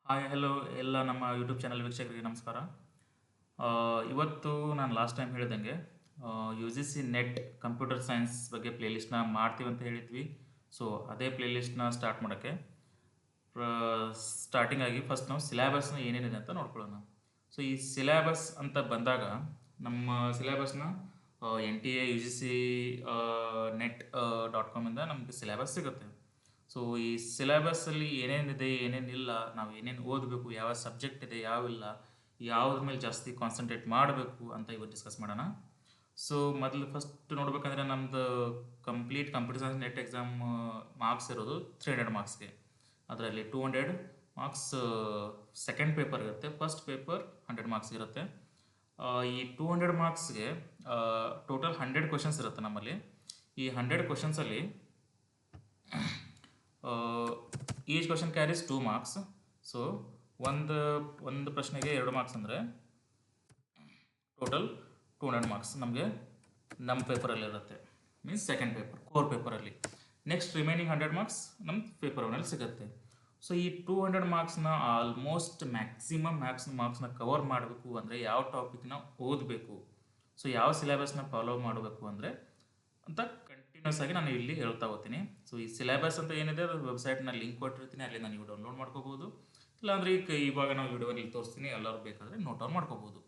Hi hello ಎಲ್ಲ ನಮ್ಮ YouTube channel ವೀಕ್ಷಕರಿಗೆ ನಮಸ್ಕಾರ. ಇವತ್ತು ನಾನು ಲಾಸ್ಟ್ ಟೈಮ್ ಹೇಳಿದಂಗೆ U G C net computer science ಬಗ್ಗೆ ಪ್ಲೇಲಿಸ್ಟ್ನ ಮಾಡ್ತೀವಿ ಅಂತ ಹೇಳಿದ್ವಿ. ಸೊ ಅದೇ ಪ್ಲೇಲಿಸ್ಟ್ನ ಸ್ಟಾರ್ಟ್ ಮಾಡೋಕ್ಕೆ ಸ್ಟಾರ್ಟಿಂಗ್ ಆಗಿ ಫಸ್ಟ್ ನಾವು ಸಿಲೆಬಸ್ನ ಏನೇನಿದೆ ಅಂತ ನೋಡ್ಕೊಳ್ಳೋಣ. ಸೊ ಈ ಸಿಲೆಬಸ್ ಅಂತ ಬಂದಾಗ ನಮ್ಮ ಸಿಲೆಬಸ್ನ NTA UGC ನೆಟ್ .com ನಮಗೆ ಸಿಲೆಬಸ್ ಸಿಗುತ್ತೆ. ಸೊ ಈ ಸಿಲೆಬಸ್ಸಲ್ಲಿ ಏನೇನಿದೆ ಏನೇನಿಲ್ಲ, ನಾವು ಏನೇನು ಓದಬೇಕು, ಯಾವ ಸಬ್ಜೆಕ್ಟ್ ಇದೆ ಯಾವಿಲ್ಲ, ಯಾವುದ್ರ ಮೇಲೆ ಜಾಸ್ತಿ ಕಾನ್ಸಂಟ್ರೇಟ್ ಮಾಡಬೇಕು ಅಂತ ಇವತ್ತು ಡಿಸ್ಕಸ್ ಮಾಡೋಣ. ಸೊ ಮೊದಲು ಫಸ್ಟ್ ನೋಡ್ಬೇಕಂದ್ರೆ ನಮ್ಮದು complete computer science net exam marks ಇರೋದು 300 ಮಾರ್ಕ್ಸ್ಗೆ. ಅದರಲ್ಲಿ 200 ಮಾರ್ಕ್ಸ್ ಸೆಕೆಂಡ್ ಪೇಪರ್ ಇರುತ್ತೆ, ಫಸ್ಟ್ ಪೇಪರ್ 100 ಮಾರ್ಕ್ಸ್ ಇರುತ್ತೆ. ಈ 200 ಮಾರ್ಕ್ಸ್ಗೆ ಟೋಟಲ್ 100 ಕ್ವಶನ್ಸ್ ಇರುತ್ತೆ ನಮ್ಮಲ್ಲಿ. ಈ 100 ಕ್ವಶನ್ಸಲ್ಲಿ each question carries 2 marks. So ಒಂದು ಪ್ರಶ್ನೆಗೆ 2 ಮಾರ್ಕ್ಸ್ ಅಂದರೆ ಟೋಟಲ್ 200 ಮಾರ್ಕ್ಸ್ ನಮಗೆ ನಮ್ಮ ಪೇಪರಲ್ಲಿ ಇರುತ್ತೆ, ಮೀನ್ಸ್ ಸೆಕೆಂಡ್ ಪೇಪರ್ ಕೋರ್ ಪೇಪರಲ್ಲಿ. ನೆಕ್ಸ್ಟ್ ರಿಮೈನಿಂಗ್ 100 ಮಾರ್ಕ್ಸ್ ನಮ್ಮ ಪೇಪರ್ ಒನ್ನಲ್ಲಿ ಸಿಗುತ್ತೆ. ಸೊ ಈ 200 ಮಾರ್ಕ್ಸ್ನ ಆಲ್ಮೋಸ್ಟ್ ಮ್ಯಾಕ್ಸಿಮಮ್ ಮಾರ್ಕ್ಸ್ನ ಕವರ್ ಮಾಡಬೇಕು ಅಂದರೆ ಯಾವ ಟಾಪಿಕ್ನ ಓದಬೇಕು, ಸೊ ಯಾವ ಸಿಲೆಬಸ್ನ ಫಾಲೋ ಮಾಡಬೇಕು ಅಂದರೆ ಅಂತ ಕಂಟಿನ್ಯೂಸ್ ಆಗಿ ನಾನು ಇಲ್ಲಿ ಹೇಳ್ತಾ ಹೋಗ್ತೀನಿ. ಸೊ ಈ ಸಿಲೆಬಸ್ ಅಂತ ಏನಿದೆ ಅದು ವೆಬ್ಸೈಟ್ನ ಲಿಂಕ್ ಕೊಟ್ಟಿರ್ತೀನಿ, ಅಲ್ಲಿ ನೀವು ಡೌನ್ಲೋಡ್ ಮಾಡ್ಕೋಬೋದು. ಇಲ್ಲಾಂದರೆ ಇವಾಗ ನಾವು ವಿಡಿಯೋದಲ್ಲಿ ತೋರಿಸ್ತೀನಿ, ಎಲ್ಲರೂ ಬೇಕಾದರೆ ನೋಟ್ ಡೌನ್ ಮಾಡ್ಕೋಬೋದು.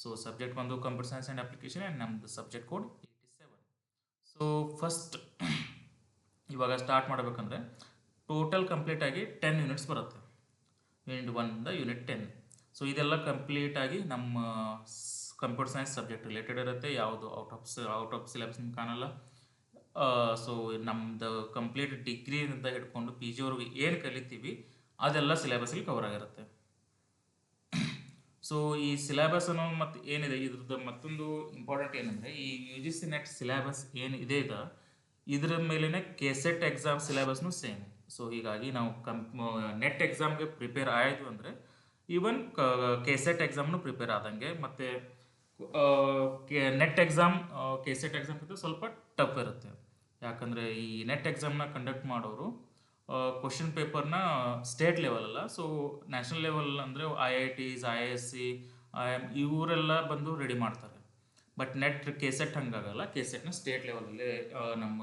ಸೊ ಸಬ್ಜೆಕ್ಟ್ ಬಂದು computer science and application and ನಮ್ಮದು ಸಬ್ಜೆಕ್ಟ್ ಕೋಡ್ 87. ಸೊ ಫಸ್ಟ್ ಇವಾಗ ಸ್ಟಾರ್ಟ್ ಮಾಡಬೇಕಂದ್ರೆ ಟೋಟಲ್ ಕಂಪ್ಲೀಟಾಗಿ 10 ಯೂನಿಟ್ಸ್ ಬರುತ್ತೆ. Unit 1 unit 10. ಸೊ ಇದೆಲ್ಲ ಕಂಪ್ಲೀಟಾಗಿ ನಮ್ಮ ಕಂಪ್ಯೂಟರ್ ಸೈನ್ಸ್ ಸಬ್ಜೆಕ್ಟ್ ರಿಲೇಟೆಡ್ ಇರುತ್ತೆ, ಯಾವುದು ಔಟ್ ಆಫ್ ಸಿಲೆಬಸ್ ನಿಮ್ಗೆ ಕಾಣಲ್ಲ. ಸೊ ನಮ್ಮದು ಕಂಪ್ಲೀಟ್ ಡಿಗ್ರಿಯಿಂದ ಹಿಡ್ಕೊಂಡು PG ಅವ್ರಿಗೆ ಏನು ಕಲಿತೀವಿ ಅದೆಲ್ಲ ಸಿಲೆಬಸ್ಸಲ್ಲಿ ಕವರ್ ಆಗಿರುತ್ತೆ. ಸೊ ಈ ಸಿಲೆಬಸ್ ಅನ್ನೋ ಮತ್ತು ಏನಿದೆ ಇದ್ರದ್ದು ಮತ್ತೊಂದು ಇಂಪಾರ್ಟೆಂಟ್ ಏನಂದರೆ ಈ UGC ನೆಟ್ ಸಿಲೆಬಸ್ ಏನಿದೆ ಇದರ ಮೇಲೇ KCET ಎಕ್ಸಾಮ್ ಸಿಲೆಬಸ್ನು ಸೇಮ್. ಸೊ ಹೀಗಾಗಿ ನಾವು ನೆಟ್ ಎಕ್ಸಾಮ್ಗೆ ಪ್ರಿಪೇರ್ ಆಯಿತು ಅಂದರೆ ಈವನ್ KCET ಎಕ್ಸಾಮ್ನು ಪ್ರಿಪೇರ್ ಆದಂಗೆ. ಮತ್ತು ನೆಟ್ ಎಕ್ಸಾಮ್ KCET ಎಕ್ಸಾಮ್ಗಿಂತ ಸ್ವಲ್ಪ ಟಫ್ ಇರುತ್ತೆ, ಯಾಕಂದರೆ ಈ ನೆಟ್ ಎಕ್ಸಾಮ್ನ ಕಂಡಕ್ಟ್ ಮಾಡೋರು ಕ್ವಶನ್ ಪೇಪರ್ನ ಸ್ಟೇಟ್ ಲೆವೆಲ್ ಅಲ್ಲ, ಸೊ ನ್ಯಾಷನಲ್ ಲೆವೆಲ್ ಅಂದರೆ IITs IISc IIM ಇವರೆಲ್ಲ ಬಂದು ರೆಡಿ ಮಾಡ್ತಾರೆ. ಬಟ್ ನೆಟ್ KCET ಹಂಗಾಗಲ್ಲ, KCETನ ಸ್ಟೇಟ್ ಲೆವೆಲಲ್ಲಿ ನಮ್ಮ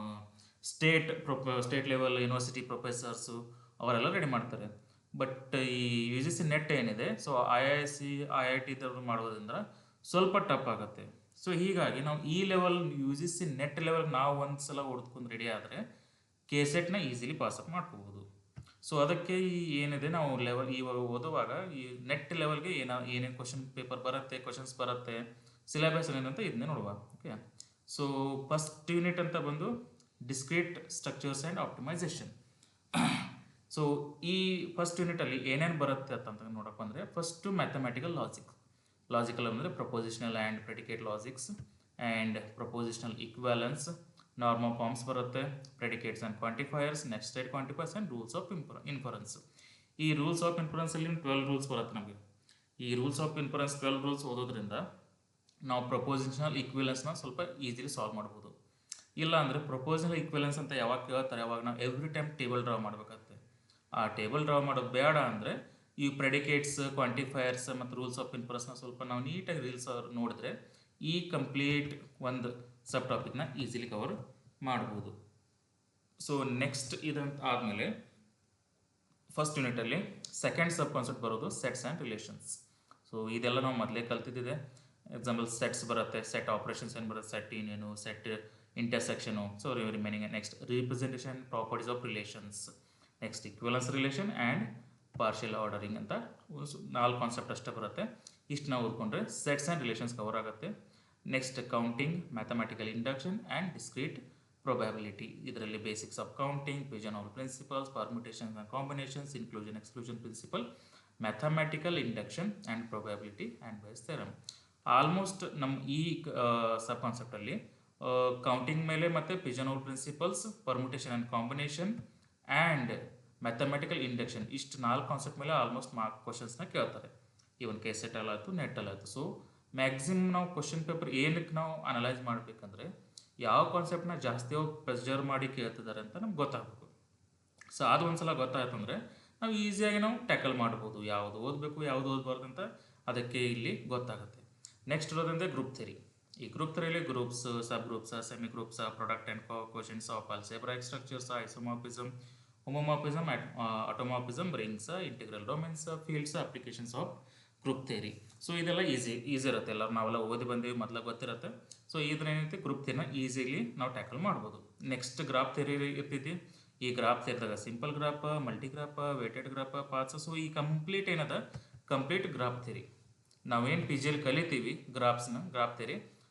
ಸ್ಟೇಟ್ ಲೆವೆಲ್ ಯೂನಿವರ್ಸಿಟಿ ಪ್ರೊಫೆಸರ್ಸು ಅವರೆಲ್ಲ ರೆಡಿ ಮಾಡ್ತಾರೆ. ಬಟ್ ಈ UGC ನೆಟ್ ಏನಿದೆ, ಸೊ IISc IIT ಮಾಡೋದ್ರಿಂದ ಸ್ವಲ್ಪ ಟಫ್ ಆಗುತ್ತೆ. ಸೊ ಹೀಗಾಗಿ ನಾವು ಈ ಲೆವೆಲ್ UGC ನೆಟ್ ಲೆವೆಲ್ ನಾವು ಒಂದು ಸಲ ಓದ್ಕೊಂಡು ರೆಡಿ ಆದರೆ KCETನ ಈಸಿಲಿ ಪಾಸಪ್ ಮಾಡ್ಕೋಬೋದು. ಸೊ ಅದಕ್ಕೆ ಈ ಏನಿದೆ ನಾವು ಇವಾಗ ಓದುವಾಗ ಈ ನೆಟ್ ಲೆವೆಲ್ಗೆ ಏನೇನು ಕ್ವಶನ್ ಪೇಪರ್ ಬರುತ್ತೆ, ಕ್ವಶನ್ಸ್ ಬರುತ್ತೆ, ಸಿಲೆಬಸ್ ಏನಂತ ಇದನ್ನೇ ನೋಡುವ. ಓಕೆ, ಸೊ ಫಸ್ಟ್ ಯೂನಿಟ್ ಅಂತ ಬಂದು discrete structures and optimization. So ಈ ಫಸ್ಟ್ ಯೂನಿಟಲ್ಲಿ ಏನೇನು ಬರುತ್ತೆ ಅಂತ ನೋಡೋಕೆ ಬಂದರೆ ಫಸ್ಟು ಮ್ಯಾಥಮೆಟಿಕಲ್ ಲಾಜಿಕಲ್ ಅಂದರೆ propositional and predicate logics and propositional equivalence, normal forms ಬರುತ್ತೆ, predicates and quantifiers, next state quantifiers and rules of inference. ಈ ರೂಲ್ಸ್ ಆಫ್ ಇನ್ಫರೆನ್ಸಲ್ಲಿ 12 ರೂಲ್ಸ್ ಬರುತ್ತೆ ನಮಗೆ. ಈ ರೂಲ್ಸ್ ಆಫ್ ಇನ್ಫರೆನ್ಸ್ 12 ರೂಲ್ಸ್ ಓದೋದ್ರಿಂದ ನಾವು ಪ್ರಪೋಸಿಷನಲ್ ಈಕ್ವಿಲೆನ್ಸ್ನ ಸ್ವಲ್ಪ ಈಸಿಲಿ ಸಾಲ್ವ್ ಮಾಡ್ಬೋದು. ಇಲ್ಲ ಅಂದರೆ ಪ್ರಪೋಸಿಷನಲ್ ಈಕ್ವಿಲೆನ್ಸ್ ಅಂತ ಯಾವಾಗ ಕೇಳ್ತಾರೆ ಅವಾಗ ನಾವು ಎವ್ರಿ ಟೈಮ್ ಟೇಬಲ್ ಡ್ರಾ ಮಾಡಬೇಕಾಗುತ್ತೆ. ಆ ಟೇಬಲ್ ಡ್ರಾ ಮಾಡೋದು ಬೇಡ ಅಂದರೆ ಈ ಪ್ರೆಡಿಕೇಟ್ಸ್, ಕ್ವಾಂಟಿಫೈಯರ್ಸ್ ಮತ್ತು ರೂಲ್ಸ್ ಆಫ್ ಇನ್ಫರೆನ್ಸ್ನ ಸ್ವಲ್ಪ ನಾವು ನೀಟಾಗಿ ರೀಲ್ಸ್ ನೋಡಿದ್ರೆ ಈ ಕಂಪ್ಲೀಟ್ ಒಂದು ಸಬ್ ಟಾಪಿಕ್ನ ಈಸಿಲಿ ಕವರ್ ಮಾಡ್ಬೋದು. ಸೊ ನೆಕ್ಸ್ಟ್ ಇದಂತ ಆದಮೇಲೆ ಫಸ್ಟ್ ಯೂನಿಟಲ್ಲಿ ಸೆಕೆಂಡ್ ಸಬ್ ಕಾನ್ಸೆಪ್ಟ್ ಬರೋದು ಸೆಟ್ಸ್ ಆ್ಯಂಡ್ ರಿಲೇಷನ್ಸ್. ಸೊ ಇದೆಲ್ಲ ನಾವು ಮೊದಲೇ ಕಲ್ತಿದ್ದಿದೆ. ಎಕ್ಸಾಂಪಲ್ ಸೆಟ್ಸ್ ಬರುತ್ತೆ, ಸೆಟ್ ಆಪ್ರೇಷನ್ಸ್ ಏನು ಬರುತ್ತೆ, set union, set intersection, so remaining. Next representation properties of relations, next equivalence relation and partial ordering ಅಂತ 4 ಕಾನ್ಸೆಪ್ಟ್ ಅಷ್ಟೇ ಬರುತ್ತೆ. ಇಷ್ಟು ನಾವು ಓದ್ಕೊಂಡ್ರೆ ಸೆಟ್ಸ್ ಆ್ಯಂಡ್ ರಿಲೇಷನ್ಸ್ ಕವರ್ ಆಗುತ್ತೆ. Next counting, mathematical induction and discrete probability. ಇದರಲ್ಲಿ basics of counting, pigeonhole principles, permutations and combinations, inclusion exclusion principle, mathematical induction and probability and Bayes theorem. Almost ನಮ್ಮ ಈ sub ಕಾನ್ಸೆಪ್ಟಲ್ಲಿ counting ಮೇಲೆ ಮತ್ತು pigeonhole principles, permutation and combination and mathematical induction ಇಷ್ಟು 4 concept ಮೇಲೆ almost mark ಕ್ವಶನ್ಸ್ನ ಕೇಳ್ತಾರೆ. Even KCET ಅಲ್ಲಾಯಿತು, ನೆಟ್ ಅಲ್ಲಾಯಿತು. ಸೊ ಮ್ಯಾಕ್ಸಿಮಮ್ ನಾವು ಕ್ವಶನ್ ಪೇಪರ್ ಏನಕ್ಕೆ ನಾವು ಅನಲೈಸ್ ಮಾಡಬೇಕಂದ್ರೆ ಯಾವ ಕಾನ್ಸೆಪ್ಟ್ನ ಜಾಸ್ತಿ ಪ್ರೆಷರ್ ಮಾಡಿ ಕೇಳ್ತಿದ್ದಾರೆ ಅಂತ ನಮ್ಗೆ ಗೊತ್ತಾಗಬೇಕು. ಸೊ ಅದು ಒಂದು ಸಲ ಗೊತ್ತಾಯ್ತು ಅಂದರೆ ನಾವು ಈಸಿಯಾಗಿ ನಾವು ಟ್ಯಾಕಲ್ ಮಾಡ್ಬೋದು, ಯಾವುದು ಓದಬೇಕು ಯಾವುದು ಓದಬಾರ್ದು ಅಂತ ಅದಕ್ಕೆ ಇಲ್ಲಿ ಗೊತ್ತಾಗುತ್ತೆ. ನೆಕ್ಸ್ಟ್ ಇರೋದಂದರೆ ಗ್ರೂಪ್ ಥಿಯರಿ. ಈ ಗ್ರೂಪ್ ಥಿಯರಿಯಲ್ಲಿ groups, sub groups, semi groups, product and quotients of algebraic structures, isomorphism, homomorphism, automorphism, rings, integral domains, fields, applications of group theory. So ಇದೆಲ್ಲ ಈಸಿ ಇರುತ್ತೆ, ಎಲ್ಲ ನಾವೆಲ್ಲ ಓದಿ ಬಂದೀವಿ, ಮೊದಲು ಗೊತ್ತಿರುತ್ತೆ. ಸೊ ಇದ್ರೇನೈತಿ ಗ್ರೂಪ್ ಥಿಯರಿನ ಈಸಿಲಿ ನಾವು ಟ್ಯಾಕಲ್ ಮಾಡ್ಬೋದು. ನೆಕ್ಸ್ಟ್ ಗ್ರಾಫ್ ಥಿಯರಿ ಇರ್ತೈತಿ. ಈ ಗ್ರಾಫ್ ಥಿಯರಿದಾಗ simple graph, multi graph, weighted graph, paths. So ಈ ಕಂಪ್ಲೀಟ್ ಏನದ ಕಂಪ್ಲೀಟ್ ಗ್ರಾಫ್ ಥಿಯರಿ ನಾವೇನು ಪಿ ಜಿಯಲ್ಲಿ ಕಲಿತೀವಿ ಗ್ರಾಫ್ ಥಿಯರಿ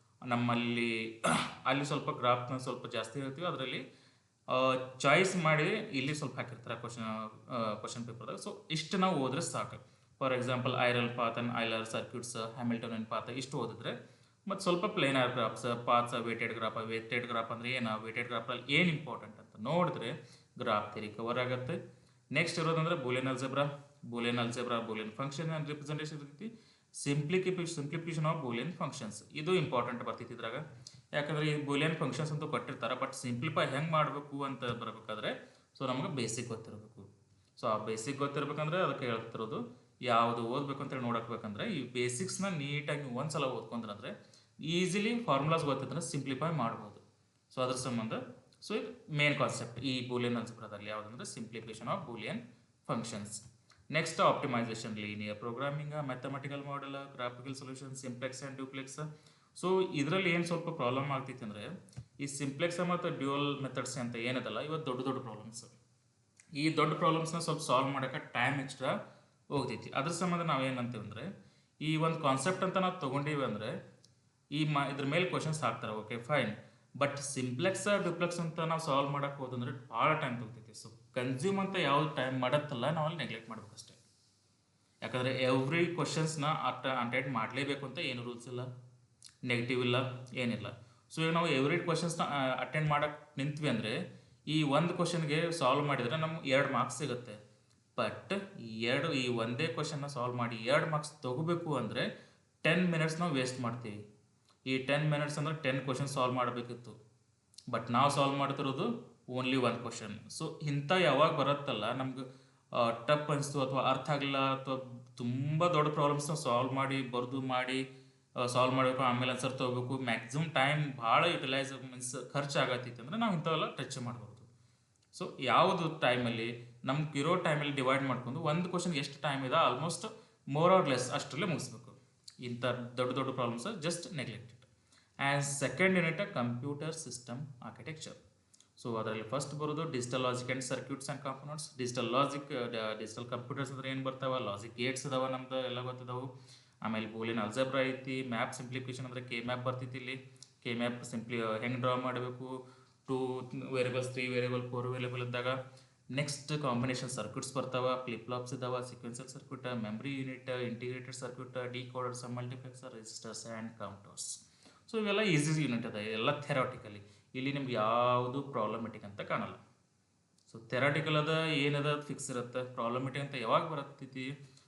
ನಮ್ಮಲ್ಲಿ ಅಲ್ಲಿ ಸ್ವಲ್ಪ ಗ್ರಾಫ್ನ ಸ್ವಲ್ಪ ಜಾಸ್ತಿ ಹೇಳ್ತೀವಿ. ಅದರಲ್ಲಿ ಚಾಯ್ಸ್ ಮಾಡಿ ಇಲ್ಲಿ ಸ್ವಲ್ಪ ಹಾಕಿರ್ತಾರೆ ಕ್ವಶನ್ ಪೇಪರ್ದಾಗ. ಸೊ ಇಷ್ಟು ನಾವು ಓದಿದ್ರೆ ಸಾಕು. For example Euler path and Euler circuits, Hamilton path ಇಷ್ಟು ಓದಿದ್ರೆ, ಮತ್ತು ಸ್ವಲ್ಪ planar graphs, paths, weighted graph ಅಂದರೆ ಏನು, ವೇಟೆಡ್ ಗ್ರಾಫಲ್ಲಿ ಏನು ಇಂಪಾರ್ಟೆಂಟ್ ಅಂತ ನೋಡಿದ್ರೆ ಗ್ರಾಫ್ ಥಿಯರಿ ಕವರ್ ಆಗುತ್ತೆ. ನೆಕ್ಸ್ಟ್ ಇರೋದಂದ್ರೆ Boolean algebra, Boolean function and representation ಇರ್ತೈತಿ. ಸಿಂಪ್ಲಿಫಿಕೇಶನ್ ಆಫ್ ಬೂಲಿಯನ್ ಫಂಕ್ಷನ್ಸ್ ಇದು ಇಂಪಾರ್ಟೆಂಟ್ ಬರ್ತೈತಿ ಇದ್ರಾಗ. ಯಾಕಂದರೆ ಈ ಬೂಲಿಯನ್ ಫಂಕ್ಷನ್ಸ್ ಅಂತೂ ಕೊಟ್ಟಿರ್ತಾರೆ, ಬಟ್ ಸಿಂಪ್ಲಿಫೈ ಹೆಂಗೆ ಮಾಡಬೇಕು ಅಂತ ಬರಬೇಕಾದ್ರೆ ಸೊ ನಮಗೆ ಬೇಸಿಕ್ ಗೊತ್ತಿರಬೇಕು. ಸೊ ಆ ಬೇಸಿಕ್ ಗೊತ್ತಿರಬೇಕಂದ್ರೆ ಅದಕ್ಕೆ ಹೇಳ್ತಿರೋದು ಯಾವುದು ಓದಬೇಕು ಅಂತೇಳಿ ನೋಡಬೇಕಂದ್ರೆ ಈ ಬೇಸಿಕ್ಸ್ನ ನೀಟಾಗಿ ಒಂದು ಸಲ ಓದ್ಕೊಂಡ್ರೆ ಈಸಿಲಿ ಫಾರ್ಮುಲಾಸ್ ಗೊತ್ತಿದ್ರೆ ಸಿಂಪ್ಲಿಫೈ ಮಾಡ್ಬೋದು. ಸೊ ಅದ್ರ ಸಂಬಂಧ ಸೊ ಇದು ಮೇನ್ ಕಾನ್ಸೆಪ್ಟ್ ಈ ಬೂಲಿಯನ್ ಅಲ್ಜೆಬ್ರಾದಲ್ಲಿ ಯಾವುದಂದ್ರೆ simplification of Boolean functions. Next optimisation, linear programming, mathematical model, graphical solution, simplex and duplex. So ಇದರಲ್ಲಿ ಏನು ಸ್ವಲ್ಪ ಪ್ರಾಬ್ಲಮ್ ಆಗ್ತೈತೆ ಅಂದರೆ ಈ ಸಿಂಪ್ಲೆಕ್ಸ್ ಮತ್ತು ಡ್ಯೂಯಲ್ ಮೆಥಡ್ಸ್ ಅಂತ ಏನದಲ್ಲ ಇವತ್ತು ದೊಡ್ಡ ಪ್ರಾಬ್ಲಮ್ಸ್. ಈ ದೊಡ್ಡ ಪ್ರಾಬ್ಲಮ್ಸ್ನ ಸ್ವಲ್ಪ ಸಾಲ್ವ್ ಮಾಡೋಕ್ಕೆ ಟೈಮ್ ಎಕ್ಸ್ಟ್ರಾ ಹೋಗ್ತೈತಿ. ಅದ್ರ ಸಂಬಂಧ ನಾವೇನಂತೀವಿ ಅಂದರೆ ಈ ಒಂದು ಕಾನ್ಸೆಪ್ಟ್ ಅಂತ ನಾವು ತೊಗೊಂಡೀವಿ ಅಂದರೆ ಇದ್ರ ಮೇಲೆ ಕ್ವಶನ್ಸ್ ಹಾಕ್ತಾರೆ, okay fine. But simplex duplex ಅಂತ ನಾವು ಸಾಲ್ವ್ ಮಾಡೋಕ್ಕೆ ಹೋದಂದ್ರೆ ಭಾಳ ಟೈಮ್ ತೊಗೊತೈತಿ. ಸೊ ಕನ್ಸ್ಯೂಮ್ ಅಂತ ಯಾವ್ದು ಟೈಮ್ ಮಾಡತ್ತಲ್ಲ ನಾವು ಅಲ್ಲಿ ನೆಗ್ಲೆಕ್ಟ್ ಮಾಡ್ಬೇಕಷ್ಟೇ. ಯಾಕಂದರೆ ಎವ್ರಿ ಕ್ವಶನ್ಸ್ನ ಅಟೆಂಡ್ ಮಾಡಲೇಬೇಕು ಅಂತ ಏನು ರೂಲ್ಸ್ ಇಲ್ಲ, ನೆಗೆಟಿವ್ ಇಲ್ಲ, ಏನಿಲ್ಲ. ಸೊ ಈಗ ನಾವು ಎವ್ರಿ ಕ್ವಶನ್ಸ್ನ ಅಟೆಂಡ್ ಮಾಡೋಕ್ಕೆ ನಿಂತ್ವಿ ಅಂದರೆ ಈ ಒಂದು ಕ್ವಶನ್ಗೆ ಸಾಲ್ವ್ ಮಾಡಿದರೆ ನಮ್ಗೆ 2 ಮಾರ್ಕ್ಸ್ ಸಿಗುತ್ತೆ. ಬಟ್ ಈ ಒಂದೇ ಕ್ವಶನ್ನ ಸಾಲ್ವ್ ಮಾಡಿ 2 ಮಾರ್ಕ್ಸ್ ತೊಗೋಬೇಕು ಅಂದರೆ 10 ಮಿನಿಟ್ಸ್ ನಾವು ವೇಸ್ಟ್ ಮಾಡ್ತೀವಿ. ಈ 10 ಮಿನಿಟ್ಸ್ ಅಂದರೆ 10 ಕ್ವಶನ್ ಸಾಲ್ವ್ ಮಾಡಬೇಕಿತ್ತು, ಬಟ್ ನಾವು ಸಾಲ್ವ್ ಮಾಡ್ತಿರೋದು ಓನ್ಲಿ 1 ಕ್ವಶನ್. ಸೊ ಇಂಥ ಯಾವಾಗ ಬರುತ್ತಲ್ಲ ನಮ್ಗೆ ಟಫ್ ಅನಿಸ್ತು ಅಥವಾ ಅರ್ಥ ಆಗಲಿಲ್ಲ ಅಥವಾ ತುಂಬ ದೊಡ್ಡ ಪ್ರಾಬ್ಲಮ್ಸ್ನ ಸಾಲ್ವ್ ಮಾಡಿ ಸಾಲ್ವ್ ಮಾಡಬೇಕು, ಆಮೇಲೆ ಆನ್ಸರ್ ತೊಗೋಬೇಕು, ಮ್ಯಾಕ್ಸಿಮಮ್ ಟೈಮ್ ಭಾಳ ಯುಟಿಲೈಸ್ ಮೀನ್ಸ್ ಖರ್ಚಾಗತ್ತೈತೆ ಅಂದರೆ ನಾವು ಇಂಥವೆಲ್ಲ ಟಚ್ ಮಾಡ್ಬೋದು. ಸೊ ಯಾವುದು ಟೈಮಲ್ಲಿ ನಮ್ಗೆ ಇರೋ ಟೈಮಲ್ಲಿ ಡಿವೈಡ್ ಮಾಡ್ಕೊಂಡು ಒಂದು ಕ್ವಶನ್ಗೆ ಎಷ್ಟು ಟೈಮ್ ಇದೆ ಆಲ್ಮೋಸ್ಟ್ ಮೋರ್ ಆರ್ ಲೆಸ್ ಅಷ್ಟರಲ್ಲೇ ಮುಗಿಸ್ಬೇಕು. ಇಂಥ ದೊಡ್ಡ problems just neglected. And second unit computer system architecture. So ಅದರಲ್ಲಿ ಫಸ್ಟ್ ಬರೋದು digital logic and circuits and components. Digital computers ಅಂದ್ರೆ ಏನು ಬರ್ತಾವೆ, ಲಾಜಿಕ್ ಗೇಟ್ಸ್ ಅದಾವ ನಮ್ದು ಎಲ್ಲ ಗೊತ್ತಿದಾವೆ. ಆಮೇಲೆ ಬೂಲಿಯನ್ ಅಲ್ಜೆಬ್ರಾ ಐತಿ. ಮ್ಯಾಪ್ ಸಿಂಪ್ಲಿಫಿಕೇಶನ್ ಅಂದರೆ ಕೆ ಮ್ಯಾಪ್ ಬರ್ತೈತಿ. ಇಲ್ಲಿ ಕೆ ಮ್ಯಾಪ್ ಹೆಂಗೆ ಡ್ರಾ ಮಾಡಬೇಕು, 2 ವೇರಿಯಬಲ್ಸ್ 3 ವೇರಿಯಬಲ್ 4 ವೇರಿಯಬಲ್ ಇದ್ದಾಗ. ನೆಕ್ಸ್ಟ್ ಕಾಂಬಿನೇಷನ್ ಸರ್ಕ್ಯೂಟ್ಸ್ ಬರ್ತಾವೆ, ಫ್ಲಿಪ್ ಫ್ಲಾಪ್ಸ್ ಇದಾವೆ, sequential circuit, memory unit, integrated circuit, decoders, multiplexer, registers and counters. So ಇವೆಲ್ಲ ಈಸಿ ಯೂನಿಟ್ ಅದ, ಎಲ್ಲ ಥೆರಾಟಿಕಲಿ. ಇಲ್ಲಿ ನಿಮ್ಗೆ ಯಾವುದು ಪ್ರಾಬ್ಲಮೆಟಿಕ್ ಅಂತ ಕಾಣಲ್ಲ. ಸೊ ಥೆರಾಟಿಕಲ್ ಅದ ಏನದ ಫಿಕ್ಸ್ ಇರುತ್ತೆ. ಪ್ರಾಬ್ಲಮೆಟಿಕ್ ಅಂತ ಯಾವಾಗ ಬರತ್ತೈತಿ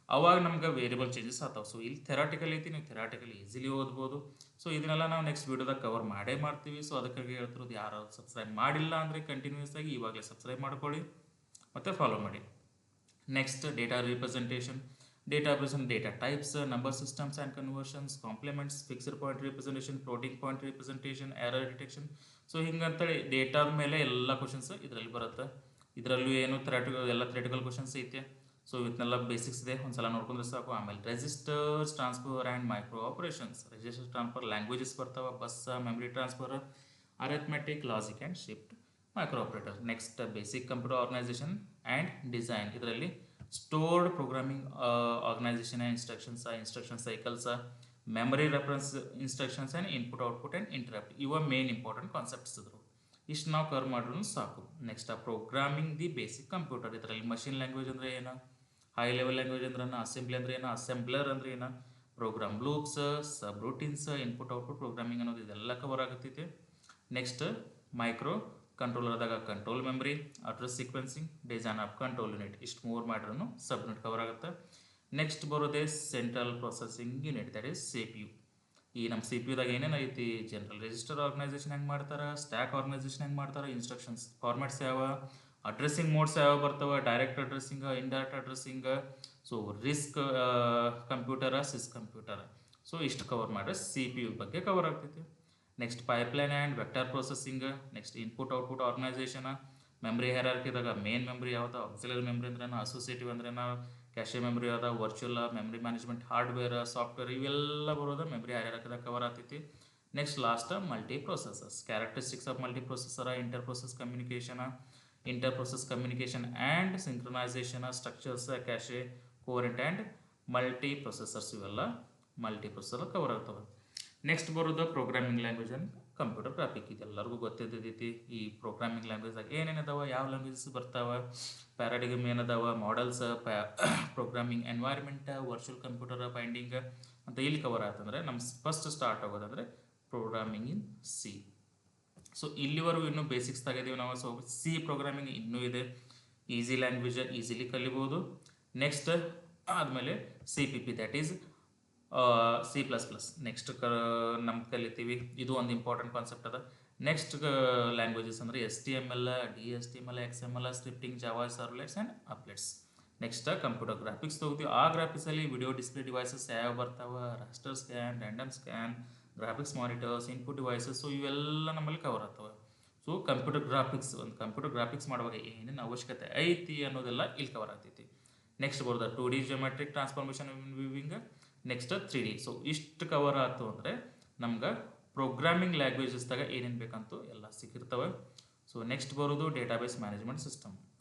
ಅವಾಗ ನಮ್ಗೆ ವೇರಿಯಬಲ್ ಚೇಂಜಸ್ ಆಗ್ತಾವೆ. ಸೊ ಇಲ್ಲಿ ಥೆರಾಟಿಕಲ್ ಐತಿ, ನೀವು ಥೆರಾಟಿಕಲಿ ಈಸಿಲಿ ಓದ್ಬೋದು. ಸೊ ಇದನ್ನೆಲ್ಲ ನಾವು ನೆಕ್ಸ್ಟ್ ವೀಡಿಯೋದಾಗ ಕವರ್ ಮಾಡ್ತೀವಿ. ಸೊ ಅದಕ್ಕಾಗಿ ಹೇಳ್ತಿರೋದು ಯಾರು ಸಬ್ಸ್ಕ್ರೈಬ್ ಮಾಡಿಲ್ಲ ಅಂದರೆ ಕಂಟಿನ್ಯೂಸ್ ಆಗಿ ಇವಾಗಲೇ ಸಬ್ಸ್ಕ್ರೈಬ್ ಮಾಡ್ಕೊಳ್ಳಿ ಮತ್ತು ಫಾಲೋ ಮಾಡಿ. Next data representation. Data types, number systems and conversions, complements, fixed point representation, floating point representation, error detection. So ಹಿಂಗಂತೇಳಿ ಡೇಟಾದ ಮೇಲೆ ಎಲ್ಲ ಕ್ವಶನ್ಸ್ ಇದರಲ್ಲಿ ಬರುತ್ತೆ. ಇದರಲ್ಲೂ ಏನು ಥೆರಾಟಿಕಲ್ ಕ್ವಶನ್ಸ್ ಐತೆ. ಸೊ ಇವನ್ನೆಲ್ಲ ಬೇಸಿಕ್ಸ್ ಇದೆ, ಒಂದ್ಸಲ ನೋಡ್ಕೊಂಡ್ರೆ ಸಾಕು. ಆಮೇಲೆ registers, transfer and micro operations. Register transfer languages ಬರ್ತಾವೆ, bus, memory transfer, arithmetic, logic and shift, micro operator. Next basic computer organisation and design. ಇದರಲ್ಲಿ stored programming organisation and instruction cycles, memory reference instructions and input output and interrupt. ಇವ main important concepts ಇದ್ರು. ಇಷ್ಟು ನಾವು cover ಮಾಡಿದ್ರು ಸಾಕು. Next programming the basic computer. ಇದರಲ್ಲಿ machine language ಅಂದರೆ ಏನು, ಹೈ ಲೆವೆಲ್ ಲ್ಯಾಂಗ್ವೇಜ್ ಅಂದ್ರೆ ಅಸೆಂಬ್ಲಿ ಅಂದ್ರೆ ಏನು, ಅಸೆಂಬ್ಲರ್ ಅಂದ್ರೆ ಏನು, program loops, subroutines, input output programming ಅನ್ನೋದು ಇದೆಲ್ಲ ಕವರ್ ಆಗತ್ತೈತಿ. ನೆಕ್ಸ್ಟ್ ಮೈಕ್ರೋ ಕಂಟ್ರೋಲರ್ದಾಗ control memory, address sequencing, design of control unit. ಇಷ್ಟು 3 ಮಾಡ್ರೂ ಸಬ್ ಯೂನಿಟ್ ಕವರ್ ಆಗುತ್ತೆ. ನೆಕ್ಸ್ಟ್ ಬರೋದೇ central processing unit, that is CPU. ಈ ನಮ್ಮ CPU ದಾಗ ಏನೇನು ಐತಿ, ಜನರಲ್ ರಿಜಿಸ್ಟರ್ ಆರ್ಗನೈಸೇಷನ್ ಹೆಂಗೆ ಮಾಡ್ತಾರೆ, ಸ್ಟ್ಯಾಕ್ ಆರ್ಗನೈಸೇಷನ್ ಹೆಂಗೆ ಮಾಡ್ತಾರೆ, ಇನ್ಸ್ಟ್ರಕ್ಷನ್ಸ್ ಫಾರ್ಮ್ಯಾಟ್ಸ್ ಯಾವ, ಅಡ್ರೆಸ್ಸಿಂಗ್ ಮೋಡ್ಸ್ ಯಾವ ಬರ್ತಾವೆ, direct addressing, indirect addressing, so RISC computer, CISC computer. So ಇಷ್ಟು ಕವರ್ ಮಾಡಿದ್ರೆ ಸಿ ಪಿ ಯು ಬಗ್ಗೆ ಕವರ್ ಆಗ್ತೈತಿ. Next pipeline and vector processing, next input output organisation, memory ಹೈರಾರ್ಕಿದಾಗ ಮೇನ್ ಮೆಮ್ರಿ ಯಾವ್ದು, auxiliary memory ಅಂದ್ರೇನು, associative ಅಂದ್ರೇನು, ಕ್ಯಾಶೆ ಮೆಮ್ರಿ ಯಾವ್ದು, virtual memory management, hardware, software, ಇವೆಲ್ಲ ಬರೋದು ಮೆಮ್ರಿ ಹೈರಾರ್ಕಿದಾಗ ಕವರ್ ಆಗ್ತೈತಿ. Next last multiprocessors, characteristics of multi processor, interprocess communication and synchronisation, structures, cache, coherent and multiprocessors, ಇವೆಲ್ಲ multiprocessor cover ಆಗ್ತವೆ. Next ಬರೋದು programming language and computer graphic. ಇದೆಲ್ಲರಿಗೂ ಗೊತ್ತಿದ್ದೈತಿ. ಈ ಪ್ರೋಗ್ರಾಮಿಂಗ್ ಲ್ಯಾಂಗ್ವೇಜ್ದಾಗ ಏನೇನದಾವ, ಯಾವ ಲ್ಯಾಂಗ್ವೇಜಸ್ ಬರ್ತಾವೆ, ಪ್ಯಾರಾಡಿಗಮ್ ಏನದಾವ, models, programming environment, virtual computer binding ಅಂತ ಇಲ್ಲಿ ಕವರ್ ಆಯ್ತಂದ್ರೆ ನಮ್ಮ ಫಸ್ಟ್ ಸ್ಟಾರ್ಟ್ ಆಗೋದಂದರೆ ಪ್ರೋಗ್ರಾಮಿಂಗ್ ಇನ್ ಸಿ. ಸೊ ಇಲ್ಲಿವರೆಗೂ ಇನ್ನೂ ಬೇಸಿಕ್ಸ್ ತೆಗೆದೀವಿ ನಾವು. ಸೊ ಸಿ ಪ್ರೋಗ್ರಾಮಿಂಗ್ ಇನ್ನೂ ಇದೆ, ಈಸಿ ಲ್ಯಾಂಗ್ವೇಜ್, ಈಸಿಲಿ ಕಲಿಬೋದು. ನೆಕ್ಸ್ಟ್ ಆದಮೇಲೆ C P P, that is C++. Next ನಮ್ಗೆ ಕಲಿತೀವಿ, ಇದು ಒಂದು ಇಂಪಾರ್ಟೆಂಟ್ ಕಾನ್ಸೆಪ್ಟ್ ಅದ. ನೆಕ್ಸ್ಟ್ ಲ್ಯಾಂಗ್ವೇಜಸ್ ಅಂದರೆ HTML, DHTML, XML, scripting, Java, servlets and applets. Next computer graphics ತೊಗೋತೀವಿ. ಆ ಗ್ರಾಫಿಕ್ಸಲ್ಲಿ ವಿಡಿಯೋ ಡಿಸ್ಪ್ಲೇ ಡಿವೈಸಸ್ ಯಾವ ಬರ್ತಾವೆ, raster scan, random scan, graphics monitors, input devices, so ಇವೆಲ್ಲ ನಮ್ಮಲ್ಲಿ ಕವರ್ ಆಗ್ತವೆ. ಸೊ ಕಂಪ್ಯೂಟರ್ ಗ್ರಾಫಿಕ್ಸ್ ಮಾಡುವಾಗ ಏನೇನು ಅವಶ್ಯಕತೆ ಐತಿ ಅನ್ನೋದೆಲ್ಲ ಇಲ್ಲಿ ಕವರ್ ಆಗ್ತೈತಿ. ನೆಕ್ಸ್ಟ್ ಬರೋದು 2D geometric transformation viewing, next 3D. So ಇಷ್ಟು ಕವರ್ ಆಯ್ತು ಅಂದರೆ ನಮ್ಗೆ ಪ್ರೋಗ್ರಾಮಿಂಗ್ ಲ್ಯಾಂಗ್ವೇಜಸ್ದಾಗ ಏನೇನು ಬೇಕಂತೂ ಎಲ್ಲ ಸಿಕ್ಕಿರ್ತವೆ. ಸೊ ನೆಕ್ಸ್ಟ್ ಬರೋದು ಡೇಟಾಬೇಸ್ ಮ್ಯಾನೇಜ್ಮೆಂಟ್ ಸಿಸ್ಟಮ್.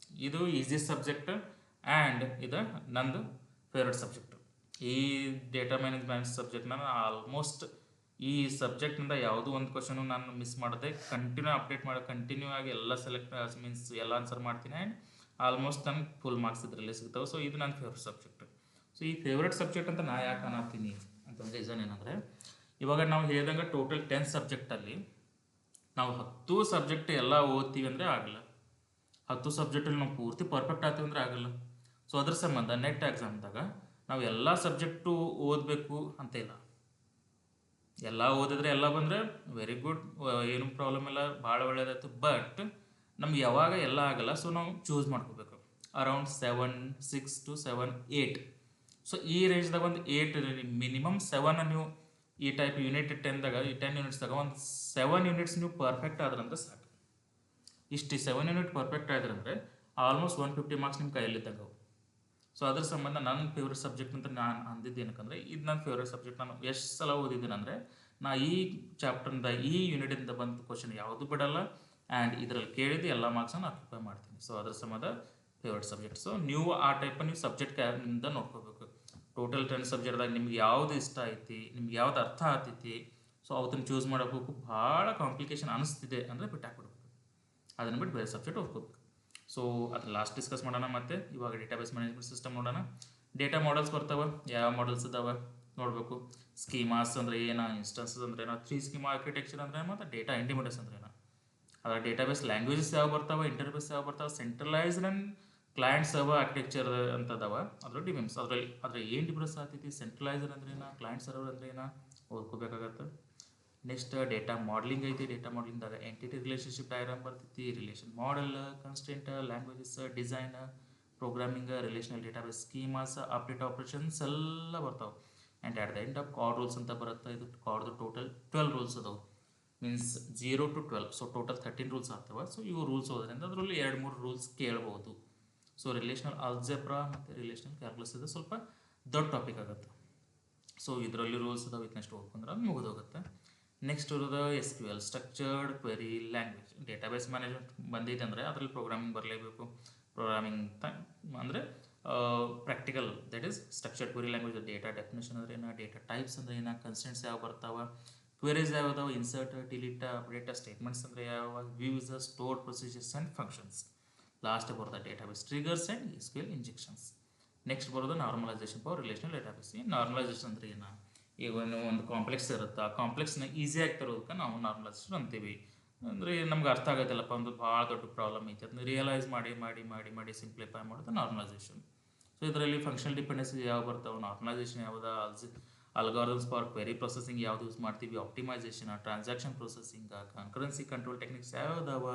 ಇದು ಈಸಿಯೆಸ್ಟ್ ಸಬ್ಜೆಕ್ಟ್ ಆ್ಯಂಡ್ ಇದು ನಂದು ಫೇವ್ರೆಟ್ ಸಬ್ಜೆಕ್ಟ್. ಈ ಡೇಟಾ ಮ್ಯಾನೇಜ್ಮೆಂಟ್ ಸಬ್ಜೆಕ್ಟ್ನ ಆಲ್ಮೋಸ್ಟ್ ಈ ಸಬ್ಜೆಕ್ಟ್ನಿಂದ ಯಾವುದೋ ಒಂದು ಕ್ವಶನು ನಾನು ಮಿಸ್ ಮಾಡದೆ ಕಂಟಿನ್ಯೂ ಆಗಿ ಎಲ್ಲ ಮೀನ್ಸ್ ಎಲ್ಲ ಆನ್ಸರ್ ಮಾಡ್ತೀನಿ. ಆ್ಯಂಡ್ ಆಲ್ಮೋಸ್ಟ್ ನನಗೆ ಫುಲ್ ಮಾರ್ಕ್ಸ್ ಇದರಲ್ಲಿ ಸಿಗ್ತಾವೆ. ಸೊ ಇದು ನನ್ನ ಫೇವ್ರೆಟ್ ಸಬ್ಜೆಕ್ಟ್. ಸೊ ಈ ಫೇವ್ರೆಟ್ ಸಬ್ಜೆಕ್ಟ್ ಅಂತ ನಾ ಯಾಕೆ ಅನ್ನತ್ತೀನಿ ಅಂತಂದ್ರೆ ರೀಸನ್ ಏನಂದರೆ, ಇವಾಗ ನಾವು ಹೇಳಿದಂಗೆ ಟೋಟಲ್ 10 ಸಬ್ಜೆಕ್ಟಲ್ಲಿ ನಾವು 10 ಸಬ್ಜೆಕ್ಟ್ ಎಲ್ಲ ಓದ್ತೀವಿ ಅಂದರೆ ಆಗಲ್ಲ. 10 ಸಬ್ಜೆಕ್ಟಲ್ಲಿ ನಾವು ಪೂರ್ತಿ ಪರ್ಫೆಕ್ಟ್ ಆಗ್ತೀವಿ ಅಂದರೆ ಆಗಲ್ಲ. ಸೊ ಅದ್ರ ಸಂಬಂಧ ನೆಟ್ ಎಕ್ಸಾಮ್ದಾಗ ನಾವು ಎಲ್ಲ ಸಬ್ಜೆಕ್ಟು ಓದಬೇಕು ಅಂತ ಇಲ್ಲ. ಎಲ್ಲ ಓದಿದ್ರೆ ಎಲ್ಲ ಬಂದರೆ ವೆರಿ ಗುಡ್, ಏನು ಪ್ರಾಬ್ಲಮ್ ಇಲ್ಲ, ಭಾಳ ಒಳ್ಳೆಯದಾಯ್ತು. ಬಟ್ ನಮ್ಗೆ ಯಾವಾಗ ಎಲ್ಲ ಆಗಲ್ಲ. ಸೊ ನಾವು ಚೂಸ್ ಮಾಡ್ಕೋಬೇಕು ಅರೌಂಡ್ 6 to 7, 8. ಸೊ ಈ ರೇಂಜ್ದಾಗ ಒಂದು 8 ಮಿನಿಮಮ್ 7 ನೀವು ಈ ಟೈಪ್ ಯೂನಿಟ್ 10ದಾಗ, ಈ 10 ಯೂನಿಟ್ಸ್ದಾಗ ಒಂದು 7 ಯೂನಿಟ್ಸ್ ನೀವು ಪರ್ಫೆಕ್ಟ್ ಆದ್ರಂದ್ರೆ ಸಾಕು. ಇಷ್ಟು 7 ಯೂನಿಟ್ ಪರ್ಫೆಕ್ಟ್ ಆದ್ರಂದ್ರೆ ಆಲ್ಮೋಸ್ಟ್ 150 ಮಾರ್ಕ್ಸ್ ನಿಮ್ಮ ಕೈಯಲ್ಲಿದ್ದಾಗ. ಸೊ ಅದ್ರ ಸಂಬಂಧ ನನ್ನ ಫೇವ್ರೆಟ್ ಸಬ್ಜೆಕ್ಟ್ ಅಂತ ನಾನು ಅಂದಿದ್ದು ಏನಕ್ಕಂದರೆ, ಇದು ನನ್ನ ಫೇವ್ರೆಟ್ ಸಬ್ಜೆಕ್ಟ್. ನಾನು ಎಷ್ಟು ಸಲ ಓದಿದ್ದೀನಿ ಅಂದರೆ, ನಾ ಈ ಚಾಪ್ಟರ್ನಿಂದ ಈ ಯೂನಿಟಿಂದ ಬಂದ ಕ್ವಶನ್ ಯಾವುದು ಬಿಡಲ್ಲ. ಆ್ಯಂಡ್ ಇದರಲ್ಲಿ ಕೇಳಿದ್ದು ಎಲ್ಲ ಮಾರ್ಕ್ಸನ್ನು ಆಕ್ಯುಪೈ ಮಾಡ್ತೀನಿ. ಸೊ ಅದ್ರ ಸಂಬಂಧ ಫೇವ್ರೆಟ್ ಸಬ್ಜೆಕ್ಟ್. ಸೊ ನೀವು ಆ ಟೈಪ್ ನೀವು ಸಬ್ಜೆಕ್ಟ್ ನಿಮ್ದ ನೋಡ್ಕೋಬೇಕು. ಟೋಟಲ್ 10 ಸಬ್ಜೆಕ್ಟ್ದಾಗ ನಿಮ್ಗೆ ಯಾವುದು ಇಷ್ಟ ಐತಿ, ನಿಮ್ಗೆ ಯಾವ್ದು ಅರ್ಥ ಆಗ್ತೈತಿ, ಸೊ ಅವತ್ತನ್ನು ಚೂಸ್ ಮಾಡೋಬೇಕು. ಭಾಳ ಕಾಂಪ್ಲಿಕೇಶನ್ ಅನಿಸ್ತಿದೆ ಅಂದರೆ ಬಿಟ್ಟು ಹಾಕ್ಬಿಡ್ಬೇಕು. ಅದನ್ನು ಬಿಟ್ಟು ಬೇರೆ ಸಬ್ಜೆಕ್ಟ್ ಓದ್ಕೋಬೇಕು. ಸೊ ಅದು ಲಾಸ್ಟ್ ಡಿಸ್ಕಸ್ ಮಾಡೋಣ. ಮತ್ತು ಇವಾಗ ಡೇಟಾಬೇಸ್ ಮ್ಯಾನೇಜ್ಮೆಂಟ್ ಸಿಸ್ಟಮ್ ನೋಡೋಣ. ಡೇಟಾ ಮಾಡೆಲ್ಸ್ ಬರ್ತಾವೆ, ಯಾವ ಮಾಡೆಲ್ಸ್ ಇದಾವೆ ನೋಡಬೇಕು. ಸ್ಕೀಮಾಸ್ ಅಂದರೆ ಏನೋ, ಇನ್ಸ್ಟನ್ಸಸ್ ಅಂದರೆ ಏನೋ, 3 ಸ್ಕೀಮಾ ಆರ್ಕಿಟೆಕ್ಚರ್ ಅಂದರೆ ಮತ್ತು ಡೇಟಾ ಇಂಟಿಮೇಟಸ್ ಅಂದ್ರೆ ಏನೋ. ಅದರ ಡೇಟಾಬೇಸ್ ಲ್ಯಾಂಗ್ವೇಜಸ್ ಯಾವ ಬರ್ತಾವೆ, ಇಂಟರ್ಬೇಸ್ ಯಾವ ಬರ್ತಾವೆ, centralised and client server architecture ಅಂತ ಅದಾವ. ಅದ್ರ ಡಿಫೆನ್ಸ್ ಅದ್ರಲ್ಲಿ ಏನು ಡಿಫ್ರೆನ್ಸ್ ಆಗ್ತೈತಿ, ಸೆಂಟ್ರಲೈಸ್ಡ್ ಅಂದ್ರೆ ಏನೋ, ಕ್ಲೈಂಟ್ ಸರ್ವರ್ ಅಂದ್ರೆ ಏನೋ ಓದ್ಕೋಬೇಕಾಗತ್ತೆ. ನೆಕ್ಸ್ಟ್ ಡೇಟಾ ಮಾಡಲಿಂಗ್ ಐತಿ. ಡೇಟಾ ಮಾಡಲಿಂಗ್ದಾಗ ಎಂಟಿಟಿ ರಿಲೇಷನ್ಶಿಪ್ ಡಯಾಗ್ರಾಮ್ ಬರ್ತೈತಿ, relation model, constant, languages, design, programming, relational database schemas, update operations ಎಲ್ಲ ಬರ್ತಾವೆ. And at the end of Codd rules ಅಂತ ಬರುತ್ತೆ. ಇದು ಕಾರ್ಡ್ದು ಟೋಟಲ್ 12 ರೂಲ್ಸ್ ಅದಾವೆ, means 0 to 12. So total 13 rules ಆಗ್ತವೆ. ಸೊ ಇವು ರೂಲ್ಸ್ ಓದೋದ್ರಿಂದ ಅದರಲ್ಲಿ 2-3 ರೂಲ್ಸ್ ಕೇಳ್ಬೋದು. ಸೊ ರಿಲೇಷನಲ್ ಆಲ್ಜೆಬ್ರಾ ಮತ್ತು ರಿಲೇಷನಲ್ ಕ್ಯಾಲ್ಕುಲಸ್ ಇದು ಸ್ವಲ್ಪ ದೊಡ್ಡ ಟಾಪಿಕ್ ಆಗುತ್ತೆ. ಸೊ ಇದರಲ್ಲಿ ರೂಲ್ಸ್ ಅದಾವೆ, ಇದನ್ನಷ್ಟು ಓದ್ಕೊಂಡ್ರೆ ಅದು ಮುಗಿದೋಗುತ್ತೆ. ನೆಕ್ಸ್ಟ್ ಇರೋದು SQL, structured query language. Database management ಬಂದಿದೆ ಅಂದರೆ ಅದರಲ್ಲಿ ಪ್ರೋಗ್ರಾಮಿಂಗ್ ಬರಲೇಬೇಕು. ಪ್ರೋಗ್ರಾಮಿಂಗ್ ಅಂದರೆ practical, that is structured query language. Data definition ಅಂದರೆ ಏನು, ಡೇಟಾ ಟೈಪ್ಸ್ ಅಂದರೆ ಏನು, ಕನ್ಸ್ಟೆಂಟ್ಸ್ ಯಾವ ಬರ್ತಾವೆ, ಕ್ವೆರೀಸ್ ಯಾವ್ದಾವ, ಇನ್ಸರ್ಟ್, ಡಿಲೀಟ್, ಅಪ್ಡೇಟ್, ಸ್ಟೇಟ್ಮೆಂಟ್ಸ್ ಅಂದರೆ ಯಾವ, views, store procedures and functions. Last ಬರೋದು database triggers and SQL injections. Next ಬರೋದು ನಾರ್ಮಲೈಸೇಷನ್ ಫಾರ್ ರಿಲೇಷನಲ್ ಡೇಟಾಬೇಸ್. ಈ ನಾರ್ಮಲೈಸೇಷನ್ ಅಂದರೆ ಏನು, ಈಗ ಒಂದು ಕಾಂಪ್ಲೆಕ್ಸ್ ಇರುತ್ತೆ, ಆ ಕಾಂಪ್ಲೆಕ್ಸ್ನ ಈಸಿಯಾಗಿ ತರೋದಕ್ಕೆ ನಾವು ನಾರ್ಮಲೈಸೇಷನ್ ಅಂತೀವಿ. ಅಂದರೆ ನಮ್ಗೆ ಅರ್ಥ ಆಗೋದಿಲ್ಲಪ್ಪ, ಒಂದು ಭಾಳ ದೊಡ್ಡ ಪ್ರಾಬ್ಲಮ್ ಐತೆ, ಅದನ್ನ ರಿಯಲೈಸ್ ಮಾಡಿ ಸಿಂಪ್ಲಿಫೈ ಮಾಡೋದು ನಾರ್ಮಲೈಸೇಷನ್. ಸೊ ಇದರಲ್ಲಿ ಫಂಕ್ಷನಲ್ ಡಿಪೆಂಡೆನ್ಸಿ ಯಾವ ಬರ್ತಾವೆ, ನಾರ್ಮಲೈಸೇಷನ್ ಯಾವ್ದು, ಅಲ್ಗಾರಿದಮ್ಸ್ ಫಾರ್ ಕ್ವೆರಿ ಪ್ರೊಸೆಸಿಂಗ್ ಯಾವುದು ಯೂಸ್ ಮಾಡ್ತೀವಿ, optimisation, transaction processing, concurrency control techniques ಯಾವ್ದಾವ,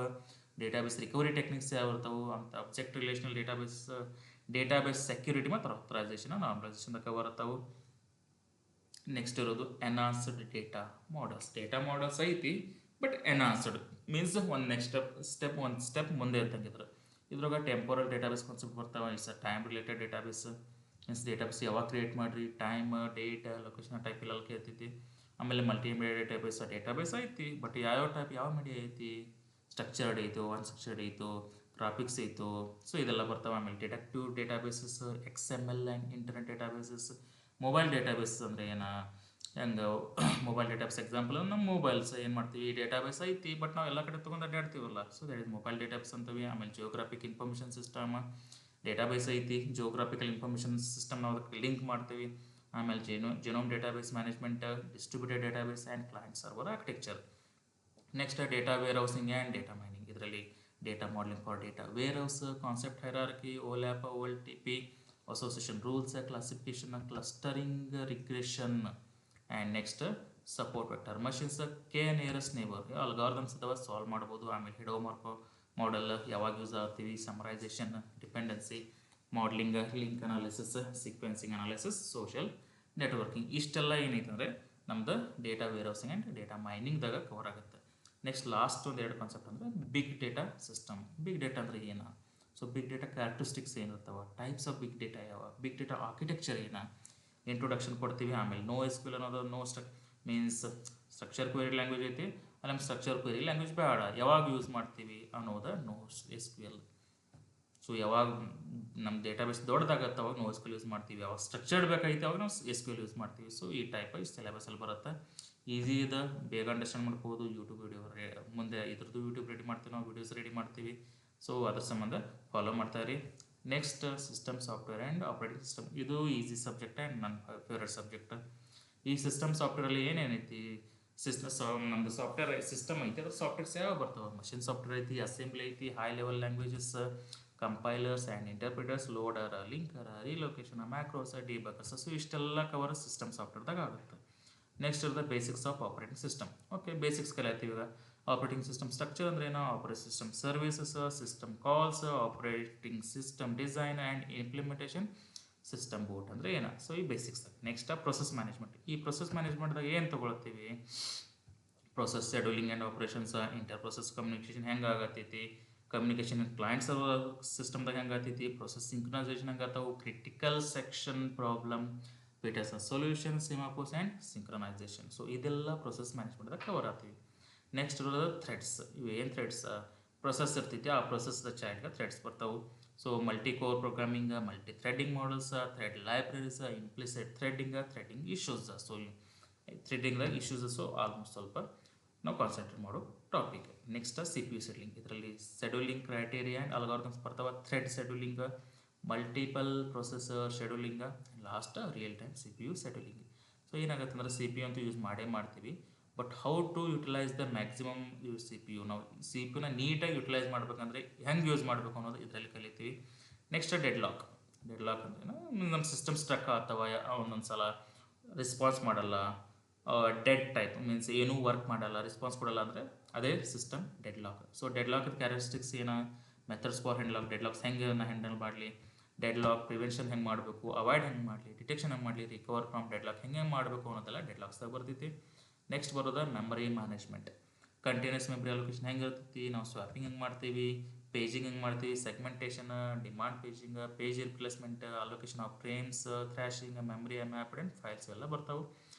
ಡೇಟಾಬೇಸ್ ರಿಕವರಿ ಟೆಕ್ನಿಕ್ಸ್ ಯಾವ ಇರ್ತಾವೆ ಅಂತ ಅಬ್ಜೆಕ್ಟ್ ರಿಲೇಷನಲ್ ಡೇಟಾಬೇಸ್ ಸೆಕ್ಯೂರಿಟಿ ಮತ್ತು ಆಥರೈಸೇಷನ್ ನಾರ್ಮಲೈಸೇಷನ್ ಕವರ್ ಇರ್ತಾವೆ. ನೆಕ್ಸ್ಟ್ ಇರೋದು ಎನ್ಹಾನ್ಸ್ಡ್ ಡೇಟಾ ಮಾಡಲ್ಸ್ ಐತಿ, ಬಟ್ ಎನ್ಹಾನ್ಸ್ಡ್ ಮೀನ್ಸ್ ಒಂದು ನೆಕ್ಸ್ಟ್ ಸ್ಟೆಪ್ ಮುಂದೆ ಇರ್ತಂಗಿದ್ರು. ಇದ್ರಾಗ ಟೆಂಪೋರಲ್ ಡೇಟಾಬೇಸ್ ಕಾನ್ಸೆಪ್ಟ್ ಬರ್ತಾವೆ. It's time related database means database ಯಾವಾಗ ಕ್ರಿಯೇಟ್ ಮಾಡಿರಿ, ಟೈಮ್, ಡೇಟ್, ಲೊಕೇಶನ್ ಟೈಪ್ ಇಲ್ಲ ಕೇಳ್ತೈತಿ. ಆಮೇಲೆ ಮಲ್ಟಿಮೀಡಿಯಾ ಡೇಟಾಬೇಸ್ ಐತಿ, ಬಟ್ ಯಾವ್ಯಾವ ಟೈಪ್ ಯಾವ ಮೀಡಿಯಾ ಐತಿ, ಸ್ಟ್ರಕ್ಚರ್ಡ್ ಐತು, ಅನ್ಸ್ಟ್ರಕ್ಚರ್ಡ್ ಐತು, ಗ್ರಾಫಿಕ್ಸ್ ಐತು, ಸೊ ಇದೆಲ್ಲ ಬರ್ತಾವೆ. ಆಮೇಲೆ detective databases, XML and internet databases. Mobile database ಅಂದರೆ ಏನ, ಹೆಂಗೆ ಮೊಬೈಲ್ ಡೇಟಾಬೇಸ್ ಎಕ್ಸಾಂಪಲ್ ನಮ್ಮ ಮೊಬೈಲ್ಸ್ ಏನು ಮಾಡ್ತೀವಿ, ಡೇಟಾಬೇಸ್ ಐತಿ, ಬಟ್ ನಾವು ಎಲ್ಲ ಕಡೆ ತೊಗೊಂಡು ಅಡ್ಡಾಡ್ತೀವಲ್ಲ, so that is mobile database ಅಂತೀವಿ. ಆಮೇಲೆ ಜಿಯೋಗ್ರಾಫಿಕ್ ಇನ್ಫಾರ್ಮೇಷನ್ ಸಿಸ್ಟಮ್ ಡೇಟಾಬೇಸ್ ಐತಿ, ಜಿಯೋಗ್ರಾಫಿಕಲ್ ಇನ್ಫಾರ್ಮೇಷನ್ ಸಿಸ್ಟಮ್ ನಾವು ಅದಕ್ಕೆ ಲಿಂಕ್ ಮಾಡ್ತೀವಿ. ಆಮೇಲೆ genome database management, distributed database and client server architecture. Next data warehousing and data mining. ಇದರಲ್ಲಿ data modelling for data warehouse, concept hierarchy, OLAP, OLTP, association rules, classification, clustering, regression. And next support vector machines, nearest neighbour algorithms ಅಥವಾ solve ಮಾಡ್ಬೋದು. ಆಮೇಲೆ ಹಿಡೋಮಾರ್ಫೋ model ಯಾವಾಗ use ಆಗ್ತೀವಿ, summarisation, dependency modelling, link analysis, sequencing analysis, social networking. ಇಷ್ಟೆಲ್ಲ ಏನೈತೆ ಅಂದರೆ ನಮ್ದು data warehousing and data ಮೈನಿಂಗ್ದಾಗ cover ಆಗುತ್ತೆ. ನೆಕ್ಸ್ಟ್ ಲಾಸ್ಟ್ ಒಂದು ಎರಡು ಕಾನ್ಸೆಪ್ಟ್ ಅಂದರೆ big data system. Big data ಅಂದರೆ ಏನು, ಸೊ ಬಿಗ್ ಡೇಟಾ ಕ್ಯಾರೆಕ್ಟರಿಸ್ಟಿಕ್ಸ್ ಏನಿರ್ತಾವೆ, ಟೈಪ್ಸ್ ಆಫ್ ಬಿಗ್ ಡೇಟಾ ಯಾವ, ಬಿಗ್ ಡೇಟಾ ಆರ್ಕಿಟೆಕ್ಚರ್ ಏನು, ಇಂಟ್ರೊಡಕ್ಷನ್ ಕೊಡ್ತೀವಿ. ಆಮೇಲೆ SQL ಅನ್ನೋದು ಮೀನ್ಸ್ ಸ್ಟ್ರಕ್ಚರ್ ಕ್ವೆರಿ ಲ್ಯಾಂಗ್ವೇಜ್ ಐತಿ, ಅಲ್ಲಿ ನಮ್ಮ ಸ್ಟ್ರಕ್ಚರ್ ಕ್ವೆರಿ ಲ್ಯಾಂಗ್ವೇಜ್ ಬೇಡ, ಯಾವಾಗ ಯೂಸ್ ಮಾಡ್ತೀವಿ ಅನ್ನೋದು SQL. ಸೊ ಯಾವಾಗ ನಮ್ಮ ಡೇಟಾಬೇಸ್ ದೊಡ್ಡದಾಗತ್ತೆ ಅವಾಗ SQL ಯೂಸ್ ಮಾಡ್ತೀವಿ, ಯಾವಾಗ ಸ್ಟ್ರಕ್ಚರ್ಡ್ ಬೇಕಾಗಿತ್ತು ಅವಾಗ ನಾವು SQL ಯೂಸ್ ಮಾಡ್ತೀವಿ. ಸೊ ಈ ಟೈಪ್ ಸಿಲೆಬಸಲ್ಲಿ ಬರುತ್ತೆ. ಈಸಿ ಇದೆ, ಬೇಗ ಅಂಡರ್ಸ್ಟ್ಯಾಂಡ್ ಮಾಡ್ಬೋದು. ಯೂಟ್ಯೂಬ್ ವಿಡಿಯೋ ಮುಂದೆ ಇದ್ರದ್ದು ಯೂಟ್ಯೂಬ್ ರೆಡಿ ಮಾಡ್ತೀವಿ, ನಾವು ವೀಡಿಯೋಸ್ ರೆಡಿ ಮಾಡ್ತೀವಿ. ಸೊ ಅದ್ರ ಸಂಬಂಧ ಫಾಲೋ ಮಾಡ್ತಾಯಿರಿ. Next system software and operating system. ಇದು ಈಸಿ ಸಬ್ಜೆಕ್ಟ್ ಆ್ಯಂಡ್ ನನ್ನ ಫೇವ್ರೆಟ್ ಸಬ್ಜೆಕ್ಟ್. ಈ ಸಿಸ್ಟಮ್ ಸಾಫ್ಟ್ವೇರಲ್ಲಿ ಏನೇನೈತಿ, ನಮ್ಮದು ಸಾಫ್ಟ್ವೇರ್ ಸಿಸ್ಟಮ್ ಐತಿ, ಅದ್ರ ಸಾಫ್ಟ್ವೇರ್ಸ್ ಯಾವ ಬರ್ತಾವೆ, ಮಷಿನ್ ಸಾಫ್ಟ್ವೇರ್ ಐತಿ, ಅಸೆಂಬ್ಲಿ ಐತಿ, high level languages, compilers and interpreters, loader, linker, relocation, macros, debuggers. So ಇಷ್ಟೆಲ್ಲ ಕವರ್ ಸಿಸ್ಟಮ್ ಸಾಫ್ಟ್ವೇರ್ದಾಗ ಆಗುತ್ತೆ. ನೆಕ್ಸ್ಟ್ ಇರೋದು basics of operating system. Okay, basics ಕಲಿತೀವಿ ಈಗ. ಆಪರೇಟಿಂಗ್ ಸಿಸ್ಟಮ್ ಸ್ಟ್ರಕ್ಚರ್ ಅಂದ್ರೆ ಏನು, operating system services, system calls, operating system design and implementation, system board ಅಂದರೆ ಏನು. ಸೊ ಈ ಬೇಸಿಕ್ಸ್. Next process management. ಈ ಪ್ರೊಸೆಸ್ ಮ್ಯಾನೇಜ್ಮೆಂಟ್ದಾಗ ಏನು ತೊಗೊಳ್ತೀವಿ, process scheduling and operations, interprocess communication ಹೆಂಗೆ ಆಗತ್ತೈತಿ, ಕಮ್ಯುನಿಕೇಷನ್ ಕ್ಲೈಂಟ್ ಸರ್ವರ್ ಸಿಸ್ಟಮ್ದಾಗ ಹೆಂಗೆ ಆಗ್ತೈತಿ, ಪ್ರೊಸೆಸ್ ಸಿಂಕ್ರನೈಸೇಷನ್ ಹೆಂಗೆ ಆಗ್ತಾವೆ, critical section problem, Peter's solution, semaphores and synchronisation. So ಇದೆಲ್ಲ ಪ್ರೊಸೆಸ್ ಮ್ಯಾನೇಜ್ಮೆಂಟ್ದಾಗ ಕವರ್ ಆಗ್ತೀವಿ. ನೆಕ್ಸ್ಟ್ ಇರೋದು ಥ್ರೆಡ್ಸ್. ಇವು ಏನು ಥ್ರೆಡ್ಸ್, ಪ್ರೊಸೆಸ್ ಇರ್ತೈತಿ, ಆ ಪ್ರೊಸೆಸ್ದ ಚೈಲ್ಡ್ಗೆ ಥ್ರೆಡ್ಸ್ ಬರ್ತಾವೆ. So multi core programming, multithreading models, thread libraries, implicit threading, threading issues. So ಥ್ರೆಡ್ಡಿಂಗ್ದಾಗ ಇಶ್ಯೂಸ್ ಆಲ್ಮೋಸ್ಟ್ ಸ್ವಲ್ಪ ನಾವು ಕಾನ್ಸಂಟ್ರೇಟ್ ಮಾಡೋ ಟಾಪಿಕ್. Next CPU scheduling. ಇದರಲ್ಲಿ ಶೆಡ್ಯೂಲಿಂಗ್ ಕ್ರೈಟೇರಿಯಾ ಆ್ಯಂಡ್ ಅಲ್ಗಾರಿದಮ್ಸ್ ಬರ್ತಾವೆ. Thread scheduling, multiple processor scheduling, last real time CPU scheduling. So ಏನಾಗುತ್ತೆ ಅಂದರೆ CPU ಅಂತೂ use ಮಾಡೇ ಮಾಡ್ತೀವಿ, but how to utilise the maximum CPU. ನಾವು CPU ನೀಟಾಗಿ ಯುಟಿಲೈಸ್ ಮಾಡ್ಬೇಕಂದ್ರೆ ಹೆಂಗೆ ಯೂಸ್ ಮಾಡಬೇಕು ಅನ್ನೋದು ಇದರಲ್ಲಿ ಕಲಿತೀವಿ. ನೆಕ್ಸ್ಟ್ ಡೆಡ್ಲಾಕ್ ಅಂದ್ರೆ ನಮ್ಮ ಸಿಸ್ಟಮ್ ಸ್ಟ್ರಕ್ ಆಗ್ತವೆ, ಒಂದೊಂದು ಸಲ ರೆಸ್ಪಾನ್ಸ್ ಮಾಡಲ್ಲ, ಡೆಡ್ ಟೈಪ್ ಮೀನ್ಸ್ ಏನೂ ವರ್ಕ್ ಮಾಡಲ್ಲ, ರೆಸ್ಪಾನ್ಸ್ ಕೊಡಲ್ಲ ಅಂದರೆ ಅದೇ system deadlock. So deadlock characteristics ಏನು, ಮೆಥಡ್ಸ್ ಫಾರ್ ಡೆಡ್ಲಾಕ್ಸ್ ಹೆಂಗೆ ಹ್ಯಾಂಡಲ್ ಮಾಡಲಿ, ಡೆಡ್ಲಾಕ್ ಪ್ರಿವೆನ್ಷನ್ ಹೆಂಗೆ ಮಾಡಬೇಕು, ಅವಾಯ್ಡ್ ಹೆಂಗೆ ಮಾಡಲಿ, ಡಿಟೆಕ್ಷನ್ ಹೆಂಗೆ ಮಾಡಲಿ, ರಿಕವರ್ ಫ್ರಮ್ ಡೆಡ್ಲಾಕ್ ಹೆಂಗೆ ಮಾಡಬೇಕು ಅನ್ನೋದೆಲ್ಲ ಡೆಡ್ಲಾಕ್ಸ್ದಾಗ ಬರ್ತೈತಿ. ನೆಕ್ಸ್ಟ್ ಬರೋದು memory management. Continuous memory allocation ಹೆಂಗೆ ಇರ್ತೈತಿ, ನಾವು ಸ್ವಾಪಿಂಗ್ ಹೆಂಗೆ ಮಾಡ್ತೀವಿ, ಪೇಜಿಂಗ್ ಹೆಂಗೆ ಮಾಡ್ತೀವಿ, segmentation, demand paging, page replacement, allocation of frames, thrashing, memory mapped and files ಎಲ್ಲ ಬರ್ತಾವೆ.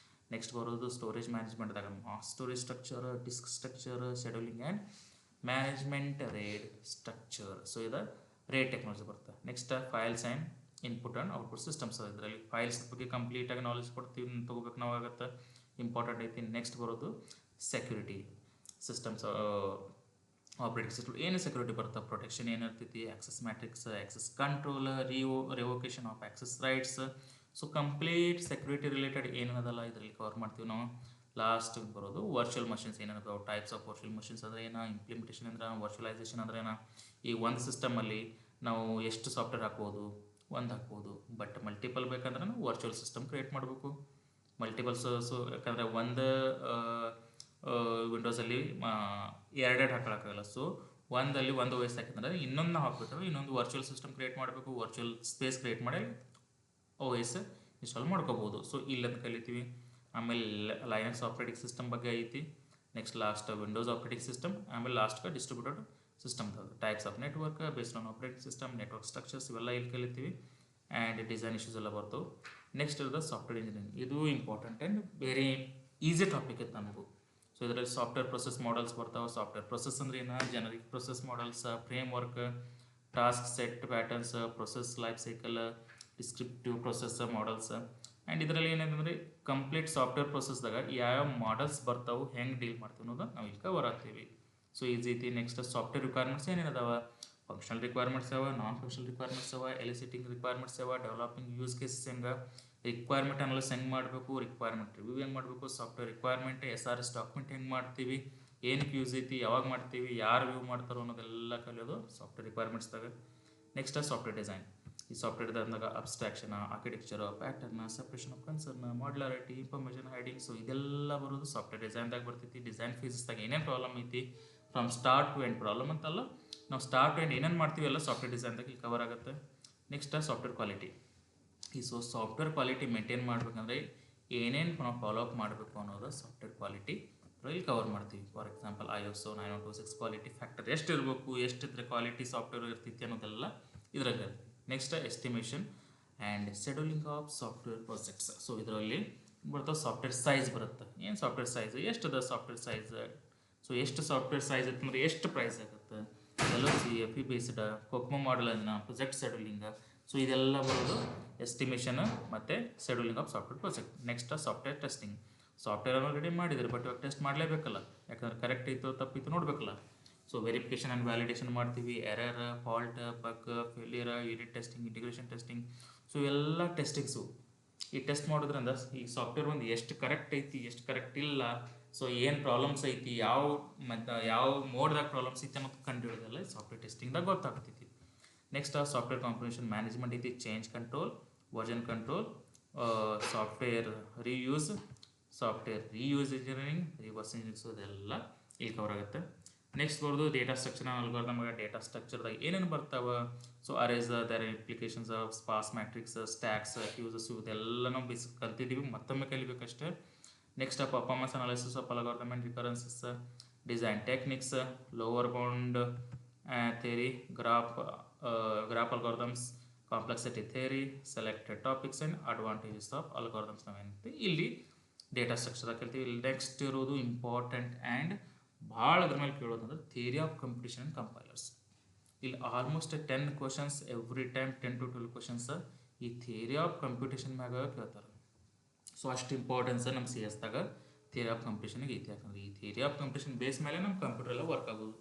ನೆಕ್ಸ್ಟ್ ಬರೋದು ಸ್ಟೋರೇಜ್ ಮ್ಯಾನೇಜ್ಮೆಂಟ್ದಾಗ mass storage structure, disk structure, scheduling and management, RAID structure. So ಇದು ರೇಡ್ ಟೆಕ್ನಾಲಜಿ ಬರುತ್ತೆ. Next files and input and output systems. ಇದರಲ್ಲಿ files ಬಗ್ಗೆ ಕಂಪ್ಲೀಟಾಗಿ knowledge ಕೊಡ್ತೀವಿ, ತೊಗೋಬೇಕು ನಾವು ಆಗುತ್ತೆ, ಇಂಪಾರ್ಟೆಂಟ್ ಐತಿ. ನೆಕ್ಸ್ಟ್ ಬರೋದು ಸೆಕ್ಯೂರಿಟಿ ಸಿಸ್ಟಮ್ಸ್. ಆಪರೇಟಿಂಗ್ ಸಿಸ್ಟಮ್ ಏನು ಸೆಕ್ಯೂರಿಟಿ ಬರುತ್ತೆ, ಪ್ರೊಟೆಕ್ಷನ್ ಏನಿರ್ತೈತಿ, access matrix, access control, revocation of access rights. So complete security related ಏನದಲ್ಲ ಇದರಲ್ಲಿ ಕವರ್ ಮಾಡ್ತೀವಿ ನಾವು. ಲಾಸ್ಟ್ ಬರೋದು ವರ್ಚುವಲ್ ಮಷಿನ್ಸ್ ಏನಿರ್ತಾವೆ, ಟೈಪ್ಸ್ ಆಫ್ ವರ್ಚುವಲ್ ಮಷಿನ್ಸ್ ಅಂದರೆ ಏನು, ಇಂಪ್ಲಿಮೆಂಟೇಷನ್ ಅಂದ್ರೆ ವರ್ಚುವಲೈಸೇಷನ್ ಅಂದ್ರೆ ಏನು. ಈ ಒಂದು ಸಿಸ್ಟಮಲ್ಲಿ ನಾವು ಎಷ್ಟು ಸಾಫ್ಟ್ವೇರ್ ಹಾಕ್ಬೋದು, ಒಂದು ಹಾಕ್ಬೋದು, ಬಟ್ ಮಲ್ಟಿಪಲ್ ಬೇಕಂದ್ರೆ ನಾವು ವರ್ಚುವಲ್ ಸಿಸ್ಟಮ್ ಕ್ರಿಯೇಟ್ ಮಾಡಬೇಕು. ಮಲ್ಟಿಪಲ್ಸ್. ಸೊ ಯಾಕಂದರೆ ಒಂದು ವಿಂಡೋಸಲ್ಲಿ ಎರಡೆರಡು ಹಾಕೋಕ್ಕಾಗಲ್ಲ. ಸೊ ಒಂದಲ್ಲಿ ಒಂದು OS ಹಾಕಿದ್ರೆ ಇನ್ನೊಂದು ನಾವು ಹಾಕ್ಬಿಟ್ಟು ಇನ್ನೊಂದು ವರ್ಚುವಲ್ ಸಿಸ್ಟಮ್ ಕ್ರಿಯೇಟ್ ಮಾಡಬೇಕು, ವರ್ಚುವಲ್ ಸ್ಪೇಸ್ ಕ್ರಿಯೇಟ್ ಮಾಡಿ OS ಇನ್ಸ್ಟಾಲ್ ಮಾಡ್ಕೋಬೋದು. ಸೊ ಇಲ್ಲಂತ ಕಲಿತೀವಿ. ಆಮೇಲೆ ಲೈನಕ್ಸ್ ಆಪ್ರೇಟಿಂಗ್ ಸಿಸ್ಟಮ್ ಬಗ್ಗೆ ಐತಿ. Next last Windows operating system, ಆಮೇಲೆ ಲಾಸ್ಟ್ಗೆ distributed system types of network based on operating system, network structures ಇವೆಲ್ಲ ಇಲ್ಲಿ ಕಲಿತೀವಿ. ಆ್ಯಂಡ್ ಡಿಸೈನ್ ಇಶ್ಯೂಸ್ ಎಲ್ಲ ಬರ್ತವೆ. ನೆಕ್ಸ್ಟ್ ಇರೋದು ಸಾಫ್ಟ್ವೇರ್ ಇಂಜಿನಿಯರಿಂಗ್. ಇದು important and very easy topic ಇತ್ತು ನಮಗೂ. ಸೊ ಇದರಲ್ಲಿ ಸಾಫ್ಟ್ವೇರ್ ಪ್ರೊಸೆಸ್ ಮಾಡೆಲ್ಸ್ ಬರ್ತಾವೆ. ಸಾಫ್ಟ್ವೇರ್ ಪ್ರೊಸೆಸ್ ಅಂದ್ರೆ ಏನು, generic process models, frame work, task set patterns, process life cycle, descriptive process models. And ಇದರಲ್ಲಿ ಏನಂದ್ರೆ ಕಂಪ್ಲೀಟ್ ಸಾಫ್ಟ್ವೇರ್ ಪ್ರೊಸೆಸ್ದಾಗ ಯಾವ ಮಾಡೆಲ್ಸ್ ಬರ್ತಾವೆ, ಹೆಂಗೆ ಡೀಲ್ ಮಾಡ್ತೀವಿ ಅನ್ನೋದು ನಾವು ಇಲ್ಲಿ ಕವರ್ ಆಗ್ತೀವಿ. ಸೊ ಈಸಿ ಐತಿ. ನೆಕ್ಸ್ಟ್ ಸಾಫ್ಟ್ವೇರ್ ರಿಕ್ವೈರ್ಮೆಂಟ್ಸ್ ಏನೇನದಾವ, ಫಂಕ್ಷನಲ್ ರಿಕ್ವೈರ್ಮೆಂಟ್ಸ್ ಅವ, ನಾನ್ ಫಂಕ್ಷನಲ್ ರಿಕ್ವೈರ್ಮೆಂಟ್ಸ್ ಅವ, ಎಲಿಸಿಟಿಂಗ್ ರಿಕ್ವೈರ್ಮೆಂಟ್ಸ್ ಅವ, ಡೆವಲಪಿಂಗ್ ಯೂಸ್ ಕೇಸಸ್ ಹೆಂಗೆ, ರಿಕ್ವೈರ್ಮೆಂಟ್ ಅನಾಲಿಸಿಸ್ ಹೆಂಗೆ ಮಾಡಬೇಕು, ರಿಕ್ವೈರ್ಮೆಂಟ್ ರಿವ್ಯೂ ಹೆಂಗೆ ಮಾಡಬೇಕು, ಸಾಫ್ಟ್ವೇರ್ ರಿಕ್ವೈರ್ಮೆಂಟ್ SRS ಡಾಕ್ಯುಮೆಂಟ್ ಹೆಂಗೆ ಮಾಡ್ತೀವಿ, ಏನಕ್ಕೆ ಯೂಸ್ ಐತಿ, ಯಾವಾಗ ಮಾಡ್ತೀವಿ, ಯಾರು ವ್ಯೂ ಮಾಡ್ತಾರೋ ಅನ್ನೋದೆಲ್ಲ ಕಲಿಯೋದು ಸಾಫ್ಟ್ವೇರ್ ರಿಕ್ವೈರ್ಮೆಂಟ್ಸ್ದಾಗ. Next software design. ಈ ಸಾಫ್ಟ್ವೇರ್ದಾಗ abstraction, architecture, pattern, separation of concern, modularity, information hiding. So ಇದೆಲ್ಲ ಬರೋದು ಸಾಫ್ಟ್ವೇರ್ ಡಿಸೈನ್ದಾಗ ಬರ್ತೈತಿ. ಡಿಸೈನ್ ಫೇಸಸ್ದಾಗ ಏನೇನು ಪ್ರಾಬ್ಲಮ್ ಐತಿ from start to end, problem ಅಂತಲ್ಲ, ನಾವು ಸ್ಟಾರ್ಟ್ ಟು ಎಂಡ್ ಏನೇನು ಮಾಡ್ತೀವಿ ಎಲ್ಲ ಸಾಫ್ಟ್ವೇರ್ ಡಿಸೈನ್ದಾಗ ಇಲ್ಲಿ ಕವರ್ ಆಗುತ್ತೆ. Next software quality. ಈ ಸಾಫ್ಟ್ವೇರ್ ಕ್ವಾಲಿಟಿ ಮೇಂಟೈನ್ ಮಾಡ್ಬೇಕಂದ್ರೆ ಏನೇನು ನಾವು ಫಾಲೋ ಅಪ್ ಮಾಡಬೇಕು ಅನ್ನೋದು ಸಾಫ್ಟ್ವೇರ್ ಕ್ವಾಲಿಟಿ ಇಲ್ಲಿ ಕವರ್ ಮಾಡ್ತೀವಿ. For example ISO 9126 quality factor ಎಷ್ಟು ಇರಬೇಕು, ಎಷ್ಟಿದ್ರೆ ಕ್ವಾಲಿಟಿ ಸಾಫ್ಟ್ವೇರ್ ಇರ್ತೈತಿ ಅನ್ನೋದೆಲ್ಲ ಇದ್ರಾಗ. Next estimation and scheduling of software projects. So ಇದರಲ್ಲಿ ಬರ್ತಾವೆ ಸಾಫ್ಟ್ವೇರ್ ಸೈಜ್ ಬರುತ್ತೆ. ಏನು ಸಾಫ್ಟ್ವೇರ್ ಸೈಜ್, ಎಷ್ಟದ ಸಾಫ್ಟ್ವೇರ್ ಸೈಜ್, ಸೊ ಎಷ್ಟು ಸಾಫ್ಟ್ವೇರ್ ಸೈಜ್ ಇತ್ತಂದ್ರೆ ಎಷ್ಟು ಪ್ರೈಸ್ ಆಗುತ್ತೆ, LOC, FE based, COCOMO model ಅನ್ನ, ಪ್ರೊಜೆಕ್ಟ್ ಶೆಡ್ಯೂಲಿಂಗ್. ಸೊ ಇದೆಲ್ಲ ಬರೋದು ಎಸ್ಟಿಮೇಷನ್ ಮತ್ತು scheduling of software project. Next software testing. ಸಾಫ್ಟ್ವೇರನ್ನು ರೆಡಿ ಮಾಡಿದರೆ ಬಟ್ ಇವಾಗ ಟೆಸ್ಟ್ ಮಾಡಲೇಬೇಕಲ್ಲ, ಯಾಕಂದ್ರೆ ಕರೆಕ್ಟ್ ಇತ್ತು ತಪ್ಪಿತ್ತು ನೋಡಬೇಕಲ್ಲ. ಸೊ ವೆರಿಫಿಕೇಷನ್ ಆ್ಯಂಡ್ ವ್ಯಾಲಿಡೇಷನ್ ಮಾಡ್ತೀವಿ. Error, fault, bug, failure, unit testing, integration testing. So ಎಲ್ಲ ಟೆಸ್ಟಿಂಗ್ಸು ಈ ಟೆಸ್ಟ್ ಮಾಡೋದ್ರಿಂದ ಈ ಸಾಫ್ಟ್ವೇರ್ ಒಂದು ಎಷ್ಟು ಕರೆಕ್ಟ್ ಐತಿ, ಎಷ್ಟು ಕರೆಕ್ಟ್ ಇಲ್ಲ, ಸೊ ಏನು ಪ್ರಾಬ್ಲಮ್ಸ್ ಐತಿ, ಯಾವ ಮೋಡ್ದಾಗ ಪ್ರಾಬ್ಲಮ್ಸ್ ಐತಿ ಅನ್ನೋದು ಕಂಡು ಹಿಡಿದಲ್ಲ ಸಾಫ್ಟ್ವೇರ್ ಟೆಸ್ಟಿಂಗ್ದಾಗ ಗೊತ್ತಾಗ್ತೈತಿ. ನೆಕ್ಸ್ಟ್ ಸಾಫ್ಟ್ವೇರ್ ಕಾಂಪೊನೇಷನ್ ಮ್ಯಾನೇಜ್ಮೆಂಟ್ ಐತಿ. Change control, version control, software reuse engineering, reverse engineering. So ಇದೆಲ್ಲ ಇಲ್ಲಿ ಕವರ್ ಆಗುತ್ತೆ. ನೆಕ್ಸ್ಟ್ ಬರೋದು ಡೇಟಾ ಸ್ಟ್ರಕ್ಚರ್ ಅಲ್ಗಾರಿದಮ್. ಡೇಟಾ ಸ್ಟ್ರಕ್ಚರ್ದಾಗ ಏನೇನು ಬರ್ತಾವೆ, so arrays, their applications, sparse matrix, stacks, queues, ಇದೆಲ್ಲ ನಾವು ಬೇಸಿಕ್ ಕಲ್ತಿದ್ದೀವಿ, ಮತ್ತೊಮ್ಮೆ ಕಲಿಬೇಕಷ್ಟೇ. Next performance analysis of algorithm and recurrences, design techniques, lower bound theory, graph algorithms, complexity theory, selected topics and advantages of algorithms ನಾವೇನಂತೀವಿ ಇಲ್ಲಿ data ಸ್ಟ್ರಕ್ಚರ್ದಾಗ ಕಲ್ತೀವಿ. ಇಲ್ಲಿ next ಇರೋದು important and ಭಾಳ ಅದ್ರ ಮೇಲೆ ಕೇಳೋದಂದ್ರೆ theory of competition and compilers. ಇಲ್ಲಿ almost 10 questions every time, 10 to 12 questions ಈ theory of competition ಮ್ಯಾಗ ಕೇಳ್ತಾರೆ. ಸೊ ಅಷ್ಟು ಇಂಪಾರ್ಟೆನ್ಸ್ ನಮ್ಮ CS ದಾಗ ಥಿಯರಿ ಆಫ್ ಕಂಪಿಟೇಷನ್ಗೆ ಐತಿ. ಯಾಕಂದ್ರೆ ಈ ಥಿಯರಿ ಆಫ್ ಕಂಪಿಟೇಷನ್ ಬೇಸ್ ಮೇಲೆ ನಮ್ಮ ಕಂಪ್ಯೂಟರ್ ಎಲ್ಲ ವರ್ಕ್ ಆಗೋದು.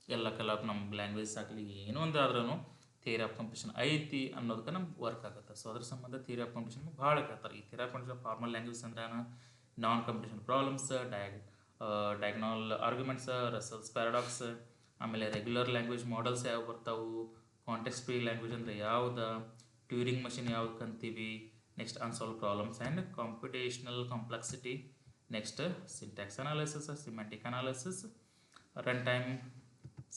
ಎಲ್ಲ ಕಲಾಪ್ ನಮ್ಮ ಲ್ಯಾಂಗ್ವೇಜ್ ಆಗಲಿ ಏನೋ ಒಂದು ಆದ್ರೂ ಥಿಯರಿ ಆಫ್ ಕಂಪಿಟೇಷನ್ ಐತಿ ಅನ್ನೋದಕ್ಕೆ ನಮ್ಗೆ ವರ್ಕ್ ಆಗುತ್ತೆ. ಸೊ ಅದ್ರ ಸಂಬಂಧ ಥಿಯರಿ ಆಫ್ ಕಂಪಿಟೇಷನ್ ಭಾಳ ಕೇಳ್ತಾರೆ. ಈ theory of computation formal language ಅಂದ್ರೆ non computation problems, diagonal arguments, Russell's paradox, ಆಮೇಲೆ ರೆಗ್ಯುಲರ್ ಲ್ಯಾಂಗ್ವೇಜ್ ಮಾಡೆಲ್ಸ್ ಯಾವ ಬರ್ತಾವು, ಕಾಂಟೆಕ್ಸ್ಟ್ ಫ್ರೀ ಲ್ಯಾಂಗ್ವೇಜ್ ಅಂದರೆ ಯಾವ್ದು, ಟ್ಯೂರಿಂಗ್ ಮಷಿನ್ ಯಾವ್ದು ಅಂತೀವಿ, next unsolved problems and computational complexity, next syntax analysis, semantic analysis, run time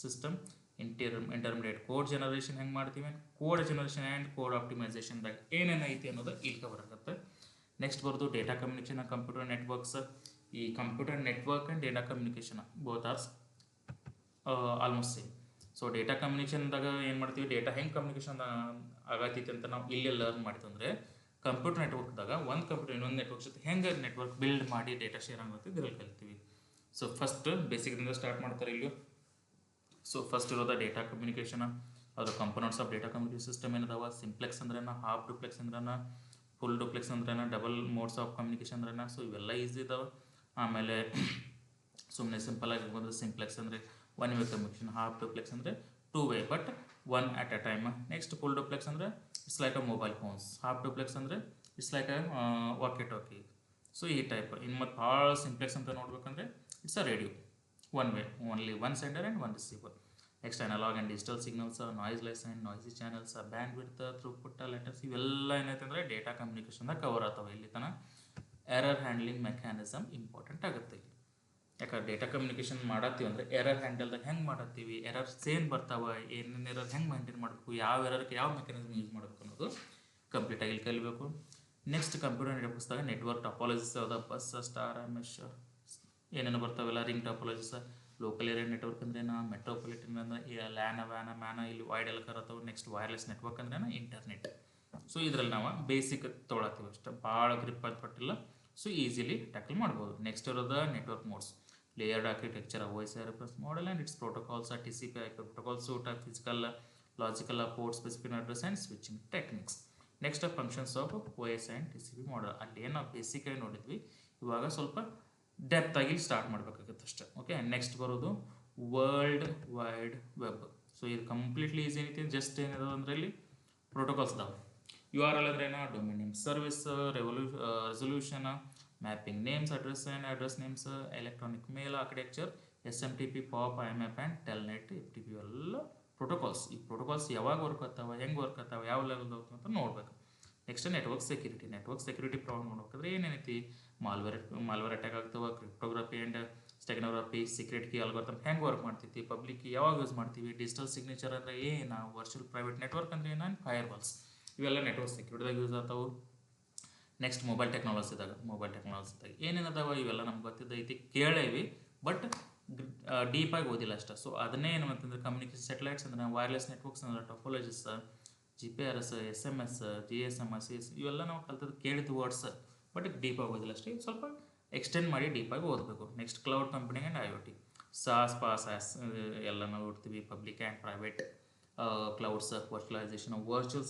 system, intermediate code generation ಹೆಂಗೆ ಮಾಡ್ತೀವಿ, code generation and code ಆಪ್ಟಿಮೈಸೇಷನ್ದಾಗ ಏನೇನು ಐತಿ ಅನ್ನೋದು ಇಲ್ಲಿ ಕವರ್ ಆಗುತ್ತೆ. ನೆಕ್ಸ್ಟ್ ಬರೋದು ಡೇಟಾ ಕಮ್ಯುನಿಕೇಷನ್, ಕಂಪ್ಯೂಟರ್ ನೆಟ್ವರ್ಕ್ಸ್. ಈ computer network and data communication both are almost same. So data ಕಮ್ಯುನಿಕೇಷನ್ದಾಗ ಏನು ಮಾಡ್ತೀವಿ, ಡೇಟಾ ಹೆಂಗೆ ಕಮ್ಯುನಿಕೇಷನ್ ಆಗತ್ತೈತಿ ಅಂತ ನಾವು ಇಲ್ಲೇ ಲರ್ನ್ ಮಾಡ್ತೀವಿ. ಅಂದರೆ ಕಂಪ್ಯೂಟರ್ ನೆಟ್ವರ್ಕ್ದಾಗ ಒಂದು ಕಂಪ್ಯೂಟರ್ ಇನ್ನೊಂದು ನೆಟ್ವರ್ಕ್ ಜೊತೆ ಹೆಂಗೆ ನೆಟ್ವರ್ಕ್ ಬಿಲ್ಡ್ ಮಾಡಿ ಡೇಟಾ ಶೇರ್ ಆಗುತ್ತೆ ಇದರಲ್ಲಿ ಕಲಿತೀವಿ. ಸೊ ಫಸ್ಟ್ ಬೇಸಿಕ್ದಿಂದ ಸ್ಟಾರ್ಟ್ ಮಾಡ್ತಾರೆ ಇಲ್ಲಿ. ಸೊ ಫಸ್ಟ್ ಇರೋದ ಡೇಟಾ ಕಮ್ಯುನಿಕೇಷನ್, ಅದರ components of data communication system ಏನದಾವ, ಸಿಂಪ್ಲೆಕ್ಸ್ ಅಂದ್ರೇನ, ಹಾಫ್ ಡುಪ್ಲೆಕ್ಸ್ ಅಂದ್ರೇನ, ಫುಲ್ ಡುಪ್ಲೆಕ್ಸ್ ಅಂದ್ರೇನ, ಡಬಲ್ ಮೋಡ್ಸ್ ಆಫ್ ಕಮ್ಯುನಿಕೇಷನ್ ಅಂದ್ರೇನ. ಸೊ ಇವೆಲ್ಲ ಈಸಿ ಇದಾವೆ. ಆಮೇಲೆ ಸುಮ್ಮನೆ ಸಿಂಪಲಾಗಿ ಬಂದರೆ ಸಿಂಪ್ಲೆಕ್ಸ್ ಅಂದರೆ 1 ವೇ ಕಮ್ಯುನಿಕೇಷನ್, ಹಾಫ್ ಡುಪ್ಲೆಕ್ಸ್ ಅಂದರೆ 2 way but 1 at a time. Next full duplex ಅಂದರೆ it's like a mobile phones, half duplex ಅಂದರೆ it's like a walkie talkie. So ಈ ಟೈಪ್. ಇನ್ನು ಮತ್ತು ಭಾಳ ಸಿಂಪ್ಲೆಕ್ಸ್ ಅಂತ ನೋಡ್ಬೇಕಂದ್ರೆ it's a radio, 1 way, only 1 sender and 1 receiver. Next analog and digital signals, noiseless and noisy channels, bandwidth, throughput, letters, ಇವೆಲ್ಲ ಏನೈತೆ ಅಂದರೆ ಡೇಟಾ ಕಮ್ಯುನಿಕೇಷನ್ದಾಗ ಕವರ್ ಆಗ್ತವೆ. ಇಲ್ಲಿ ತನಕ ಎರರ್ ಹ್ಯಾಂಡ್ಲಿಂಗ್ ಮೆಕ್ಯಾನಿಸಮ್ ಇಂಪಾರ್ಟೆಂಟ್ ಆಗುತ್ತೆ ಇಲ್ಲಿ. ಯಾಕಂದ್ರೆ ಡೇಟಾ ಕಮ್ಯುನಿಕೇಷನ್ ಮಾಡತ್ತೀವಿ ಅಂದರೆ ಎರರ್ ಹ್ಯಾಂಡಲ್ದಾಗ ಹೆಂಗೆ ಮಾಡತ್ತೀವಿ, ಎರರ್ಸ್ ಏನು ಬರ್ತಾವೆ, ಏನೇನು ಎರರ್ ಹೆಂಗೆ ಮೇಂಟೈನ್ ಮಾಡಬೇಕು, ಯಾವ ಎರರ್ಗೆ ಯಾವ ಮೆಕ್ಯಾನಿಸಮ್ ಯೂಸ್ ಮಾಡಬೇಕು ಅನ್ನೋದು ಕಂಪ್ಲೀಟಾಗಿ ಇಲ್ಲಿ ಕಲಿಬೇಕು. ನೆಕ್ಸ್ಟ್ ಕಂಪ್ಯೂಟರ್ ನೆಟ್ವರ್ಕ್ಸ್ದಾಗ ನೆಟ್ವರ್ಕ್ ಟಾಪಾಲಜಿಸ್ ಯಾವ್ದು, ಬಸ್, ಸ್ಟಾರ್, ಮೆಶ್ ಏನೇನು ಬರ್ತಾವೆಲ್ಲ, ರಿಂಗ್ ಟಾಪಾಲಜಿಸ್, ಲೋಕಲ್ ಏರಿಯಾ ನೆಟ್ವರ್ಕ್ ಅಂದ್ರೇನ, ಮೆಟ್ರೋಪಾಲಿಟನ್ ಅಂದ್ರೆ ಲ್ಯಾನ ವ್ಯಾನ ಮ್ಯಾನ ಇಲ್ಲಿ ವೈಡ್ ಎಲ್ಲ ಕರತ್ತವು. ನೆಕ್ಸ್ಟ್ ವೈರ್ಲೆಸ್ ನೆಟ್ವರ್ಕ್ ಅಂದ್ರೇನ ಇಂಟರ್ನೆಟ್. ಸೊ ಇದರಲ್ಲಿ ನಾವು ಬೇಸಿಕ್ ತೊಗೊಳತ್ತೀವಿ ಅಷ್ಟೇ, ಭಾಳ ಗ್ರಿಪ್ ಅಂತ ಪಟ್ಟಿಲ್ಲ. ಸೊ ಈಸಿಲಿ ಟ್ಯಾಕಲ್ ಮಾಡ್ಬೋದು. ನೆಕ್ಸ್ಟ್ ಇರೋದು network modes, layered architecture, voice reference model and it's protocols, TCP IP protocols, physical logical port specific address and switching techniques. Next functions of OS and TCP model. ಅಲ್ಲಿ ಏನು ನಾವು ಬೇಸಿಕಾಗಿ ನೋಡಿದ್ವಿ, ಇವಾಗ ಸ್ವಲ್ಪ depth ಆಗಿ start ಮಾಡಬೇಕಾಗುತ್ತೆ ಅಷ್ಟೇ. ಓಕೆ, ನೆಕ್ಸ್ಟ್ ಬರೋದು ವರ್ಲ್ಡ್ ವೈಡ್ ವೆಬ್. ಸೊ ಇದು ಕಂಪ್ಲೀಟ್ಲಿ ಈಸಿ ಏನೈತಿ, ಜಸ್ಟ್ ಏನಿದೆ ಅಂದರೆ ಇಲ್ಲಿ ಪ್ರೋಟೋಕಾಲ್ಸ್ ಅದಾವೆ. URL ಅಂದ್ರೆ ಏನು, domain name service, resolution, mapping names, address and address names, electronic mail architecture, SMTP, POP, IMAP and telnet, FTP ಎಲ್ಲ ಪ್ರೋಟೋಕಾಲ್ಸ್. ಈ ಪ್ರೋಟೋಕಾಲ್ಸ್ ಯಾವಾಗ ವರ್ಕ್ ಆಗ್ತಾವೆ, ಹೆಂಗೆ ವರ್ಕ್ ಆಗ್ತಾವೆ, ಯಾವ ಲೆವೆಲ್ ಅಂತ ನೋಡ್ಬೇಕು. Next network security. Network security problem ನೋಡ್ಬೇಕಾದ್ರೆ ಏನೇನೈತಿ, ಮಾಲ್ವೇರ್ ಅಟ್ಯಾಕ್ ಆಗ್ತವೆ, cryptography and ಸ್ಟೆಗ್ನೋಗ್ರಫಿ, secret key algorithm ಹೆಂಗೆ ವರ್ಕ್ ಮಾಡ್ತೈತಿ, ಪಬ್ಲಿಕ್ ಕೀ ಯಾವಾಗ ಯೂಸ್ ಮಾಡ್ತೀವಿ, ಡಿಜಿಟಲ್ ಸಿಗ್ನೇಚರ್ ಅಂದರೆ ಏನು, ವರ್ಚುವಲ್ ಪ್ರೈವೇಟ್ ನೆಟ್ವರ್ಕ್ ಅಂದರೆ ಏನು, ಫೈರ್ವಾಲ್ಸ್, ಇವೆಲ್ಲ ನೆಟ್ವರ್ಕ್ ಸೆಕ್ಯೂರಿಟಿದಾಗ ಯೂಸ್ ಆಗ್ತಾವೆ. ನೆಕ್ಸ್ಟ್ ಮೊಬೈಲ್ ಟೆಕ್ನಾಲಜಿದಾಗ ಏನೇನದಾವ ಇವೆಲ್ಲ ನಮ್ಗೆ ಗೊತ್ತಿದ್ದೈತಿ, ಕೇಳೇವಿ, ಬಟ್ ಡೀಪಾಗಿ ಓದಿಲ್ಲ ಅಷ್ಟೇ. ಸೊ ಅದನ್ನೇ ಏನು ಅಂತಂದ್ರೆ ಕಮ್ಯುನಿಕೇಷನ್ ಸ್ಯಾಟಲೈಟ್ಸ್ ಅಂದ್ರೆ ವೈರ್ಲೆಸ್ ನೆಟ್ವರ್ಕ್ಸ್ ಅಂದ್ರೆ ಟೊಪೋಲಜಿಸ್, GPS, SMS, GSM, CS ಇವೆಲ್ಲ ನಾವು ಕಲ್ತದ್ದು ಕೇಳಿದ ವರ್ಡ್ಸ್, ಬಟ್ ಡೀಪಾಗಿ ಓದಿಲ್ಲ ಅಷ್ಟೇ. ಸ್ವಲ್ಪ ಎಕ್ಸ್ಟೆಂಡ್ ಮಾಡಿ ಡೀಪಾಗಿ ಓದಬೇಕು. Next cloud computing and IoT, SaaS PaaS ಎಲ್ಲ ನಾವು ಇಡ್ತೀವಿ, public and private clouds, virtualization, virtual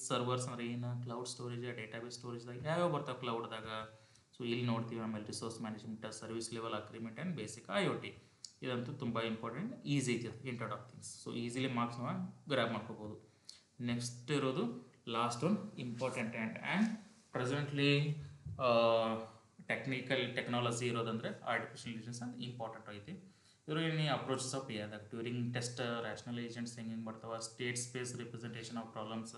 servers ಅಂದ್ರೆ ಏನು, ಕ್ಲೌಡ್ ಸ್ಟೋರೇಜ್, ಡೇಟಾಬೇಸ್ ಸ್ಟೋರೇಜ್ದಾಗ ಯಾವ್ಯಾವ ಬರ್ತಾವೆ ಕ್ಲೌಡ್ದಾಗ. ಸೊ ಇಲ್ಲಿ ನೋಡ್ತೀವಿ. ಆಮೇಲೆ resource management, service level agreement and basic IoT. ಇದಂತೂ ತುಂಬ ಇಂಪಾರ್ಟೆಂಟ್, ಈಸಿ ಐತಿ internet of things. So easily marks ನಾವು ಗ್ರ್ಯಾಬ್ ಮಾಡ್ಕೋಬೋದು. ನೆಕ್ಸ್ಟ್ ಇರೋದು last one important and presently technology ಇರೋದಂದರೆ ಆರ್ಟಿಫಿಷಿಯಲ್ ಇಂಟೆಲಿಜೆನ್ಸ್ ಅಂತ ಇಂಪಾರ್ಟೆಂಟ್ ಐತಿ. ಇದ್ರಲ್ಲಿ approaches of AI Turing test, rational agents ಹೆಂಗೆ ಬರ್ತಾವೆ, state space representation of problems,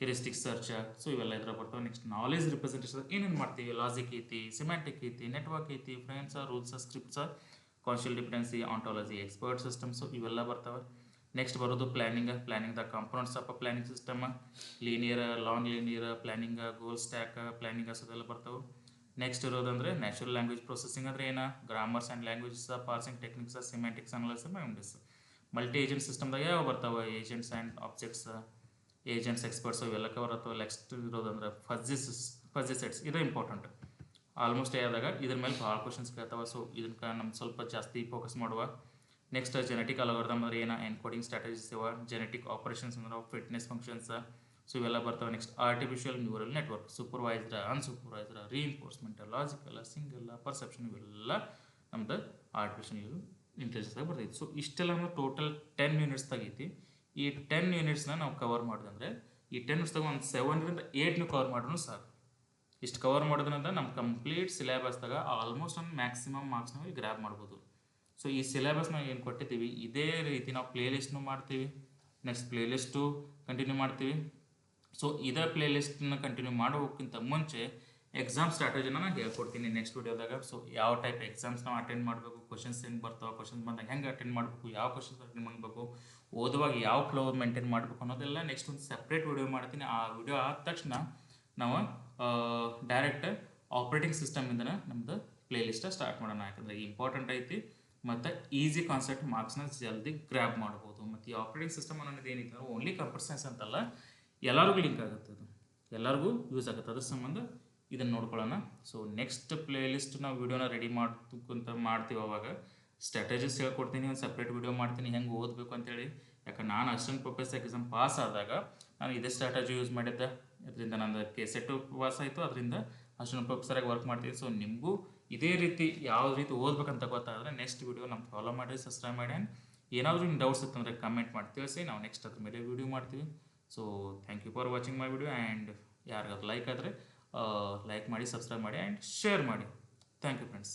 heuristic search. So ಇವೆಲ್ಲ ಇದ್ರ ಬರ್ತಾವೆ. ನೆಕ್ಸ್ಟ್ ನಾಲೆಜ್ ರಿಪ್ರೆಸೆಂಟೇಷನ್ ಏನೇನು ಮಾಡ್ತೀವಿ, ಲಾಜಿಕ್ ಐತಿ, ಸಿಮ್ಯಾಂಟಿಕ್ ಐತಿ, ನೆಟ್ವರ್ಕ್ ಐತಿ, frames, rules, scripts, conceptual dependency, ontology, expert systems ಇವೆಲ್ಲ ಬರ್ತವೆ. ನೆಕ್ಸ್ಟ್ ಬರೋದು planning the components of planning system, linear, long linear planning, goal stack planning ಅದೆಲ್ಲ ಬರ್ತವೆ. ನೆಕ್ಸ್ಟ್ ಇರೋದಂದ್ರೆ ನ್ಯಾಚುರಲ್ ಲ್ಯಾಂಗ್ವೇಜ್ ಪ್ರೊಸೆಸಿಂಗ್ ಅಂದ್ರೆ ಏನು, grammars and languages, parsing techniques, semantics, analysis, memories. Multi agent ಸಿಸ್ಟಮ್ದಾಗ ಯಾವ ಬರ್ತಾವೆ, agents and objects, agents, experts ಇವೆಲ್ಲಕ್ಕೆ ಬರ್ತವೆ. ನೆಕ್ಸ್ಟ್ ಇರೋದಂದ್ರೆ ಫಜಿ ಸೆಟ್ಸ್, ಇದು ಇಂಪಾರ್ಟೆಂಟ್. ಆಲ್ಮೋಸ್ಟ್ ಯಾವ್ದಾಗ ಇದ್ರ ಮೇಲೆ ಭಾಳ ಕ್ವಶನ್ಸ್ ಕೇಳ್ತಾವೆ. ಸೊ ಇದಕ್ಕೆ ನಮ್ಗೆ ಸ್ವಲ್ಪ ಜಾಸ್ತಿ ಫೋಕಸ್ ಮಾಡುವ. ನೆಕ್ಸ್ಟ್ ಜೆನೆಟಿಕ್ ಅಲ್ಗಾರಿದಮ್ ಅಂದ್ರೆ ಏನು, ಎನ್ಕೋಡಿಂಗ್ ಸ್ಟ್ರಾಟಜೀಸ್ ಇವ, ಜೆನೆಟಿಕ್ ಆಪರೇಷನ್ಸ್ ಅಂದ್ರೆ ಫಿಟ್ನೆಸ್ ಫಂಕ್ಷನ್ಸ್. ಸೊ ಇವೆಲ್ಲ ಬರ್ತವೆ. Next artificial neural network, supervised, unsupervised, reinforcement, logical, single, perception ಇವೆಲ್ಲ ನಮ್ದು ಆರ್ಟಿಫಿಷಿಯಲ್ ಇಂಟೆಲಿಜೆನ್ಸ್ದಾಗ ಬರ್ತೈತಿ. ಸೊ ಇಷ್ಟೆಲ್ಲ ನಾವು ಟೋಟಲ್ 10 ಯೂನಿಟ್ಸ್ದಾಗ ಐತಿ. ಈ 10 ಯೂನಿಟ್ಸ್ನ ನಾವು ಕವರ್ ಮಾಡಿದಂದ್ರೆ ಈ 10 ಯೂನಿಟ್ಸ್ದಾಗ ಒಂದು 7ರಿಂದ 8 ಕವರ್ ಮಾಡಿದ್ರು ಸಾಕು. ಇಷ್ಟು ಕವರ್ ಮಾಡೋದ್ರಿಂದ ನಮ್ಮ ಕಂಪ್ಲೀಟ್ ಸಿಲೆಬಸ್ದಾಗ ಆಲ್ಮೋಸ್ಟ್ ಒಂದು ಮ್ಯಾಕ್ಸಿಮಮ್ ಮಾರ್ಕ್ಸ್ ನಾವು ಗ್ರ್ಯಾಬ್ ಮಾಡ್ಬೋದು. ಸೊ ಈ ಸಿಲೆಬಸ್ ನಾವು ಏನು ಕೊಟ್ಟಿದ್ದೀವಿ ಇದೇ ರೀತಿ ನಾವು ಪ್ಲೇಲಿಸ್ಟ್ನು ಮಾಡ್ತೀವಿ. ನೆಕ್ಸ್ಟ್ ಪ್ಲೇಲಿಸ್ಟು ಕಂಟಿನ್ಯೂ ಮಾಡ್ತೀವಿ. ಸೊ ಇದೇ ಪ್ಲೇಲಿಸ್ಟನ್ನ ಕಂಟಿನ್ಯೂ ಮಾಡೋಕ್ಕಿಂತ ಮುಂಚೆ ಎಕ್ಸಾಮ್ ಸ್ಟ್ರಾಟಜಿನ ನಾನು ಹೇಳ್ಕೊಡ್ತೀನಿ ನೆಕ್ಸ್ಟ್ ವೀಡಿಯೋದಾಗ. ಸೊ ಯಾವ ಟೈಪ್ ಎಕ್ಸಾಮ್ಸ್ ನಾವು ಅಟೆಂಡ್ ಮಾಡಬೇಕು, ಕ್ವಶನ್ಸ್ ಹೆಂಗೆ ಬರ್ತಾವೆ, ಕ್ವಶನ್ಸ್ ಬಂದಾಗ ಹೆಂಗೆ ಅಟೆಂಡ್ ಮಾಡಬೇಕು, ಯಾವ ಕ್ವಶನ್ಸ್ ಅಟೆಂಡ್ ಮಾಡಬೇಕು, ಓದುವಾಗ ಯಾವ ಫ್ಲೋ ಮೇಂಟೈನ್ ಮಾಡಬೇಕು ಅನ್ನೋದೆಲ್ಲ ನೆಕ್ಸ್ಟ್ ಒಂದು ಸಪ್ರೇಟ್ ವೀಡಿಯೋ ಮಾಡ್ತೀನಿ. ಆ ವಿಡಿಯೋ ಆದ ತಕ್ಷಣ ನಾವು ಡೈರೆಕ್ಟ್ ಆಪ್ರೇಟಿಂಗ್ ಸಿಸ್ಟಮಿಂದನೇ ನಮ್ಮದು ಪ್ಲೇಲಿಸ್ಟ ಸ್ಟಾರ್ಟ್ ಮಾಡೋಣ. ಯಾಕಂದರೆ ಇಂಪಾರ್ಟೆಂಟ್ ಐತಿ ಮತ್ತು ಈಸಿ ಕಾನ್ಸೆಪ್ಟ್ ಮಾರ್ಕ್ಸ್ನ ಜಲ್ದಿ ಗ್ರ್ಯಾಬ್ ಮಾಡ್ಬೋದು. ಮತ್ತು ಈ ಆಪ್ರೇಟಿಂಗ್ ಸಿಸ್ಟಮ್ ಅನ್ನೋದು ಏನೈತೆ ಅಂದ್ರೆ ಓನ್ಲಿ ಕಂಪ್ಯೂಟರ್ ಸೈನ್ಸ್ ಅಂತಲ್ಲ, ಎಲ್ಲರಿಗೂ ಲಿಂಕ್ ಆಗುತ್ತೆ, ಅದು ಎಲ್ಲರಿಗೂ ಯೂಸ್ ಆಗುತ್ತೆ. ಅದ್ರ ಸಂಬಂಧ ಇದನ್ನು ನೋಡ್ಕೊಳ್ಳೋಣ. ಸೊ ನೆಕ್ಸ್ಟ್ ಪ್ಲೇಲಿಸ್ಟ್ ನಾವು ವೀಡಿಯೋನ ರೆಡಿ ಮಾಡ್ತೀವಿ. ಅವಾಗ ಸ್ಟ್ರಾಟಜಿಸ್ ಹೇಳ್ಕೊಡ್ತೀನಿ, ಒಂದು ಸಪ್ರೇಟ್ ವೀಡಿಯೋ ಮಾಡ್ತೀನಿ ಹೆಂಗೆ ಓದಬೇಕು ಅಂತೇಳಿ. ಯಾಕಂದ್ರೆ ನಾನು ಅಸಿಸ್ಟೆಂಟ್ ಪ್ರೊಫೆಸರ್ ಎಕ್ಸಾಮ್ ಪಾಸ್ ಆದಾಗ ನಾನು ಇದೇ ಸ್ಟ್ರಾಟಜಿ ಯೂಸ್ ಮಾಡಿದ್ದೆ. ಅದರಿಂದ ನಂದು KCET ಪಾಸ್ ಆಯಿತು, ಅದರಿಂದ ಅಸಿಸ್ಟೆಂಟ್ ಪ್ರೊಫೆಸರಾಗಿ ವರ್ಕ್ ಮಾಡ್ತೀವಿ. ಸೊ ನಿಮಗೂ ಇದೇ ರೀತಿ ಯಾವ ರೀತಿ ಓದ್ಬೇಕಂತ ಗೊತ್ತಾದರೆ ನೆಕ್ಸ್ಟ್ ವೀಡಿಯೋ ನಮ್ಮ ಫಾಲೋ ಮಾಡಿ, ಸಬ್ಸ್ಕ್ರೈಬ್ ಮಾಡಿ. ಆ್ಯಂಡ್ ಏನಾದರೂ ನಿಮ್ಮ ಡೌಟ್ಸ್ ಇತ್ತಂದರೆ ಕಮೆಂಟ್ ಮಾಡಿ ತಿಳಿಸಿ, ನಾವು ನೆಕ್ಸ್ಟ್ ಅದ್ರ ಮೇಲೆ ವೀಡಿಯೋ ಮಾಡ್ತೀವಿ. So thank you for watching my video. And ಯಾರಿಗಾದ್ರು ಲೈಕ್ ಆದರೆ ಲೈಕ್ ಮಾಡಿ, ಸಬ್ಸ್ಕ್ರೈಬ್ ಮಾಡಿ ಆ್ಯಂಡ್ ಶೇರ್ ಮಾಡಿ. Thank you friends.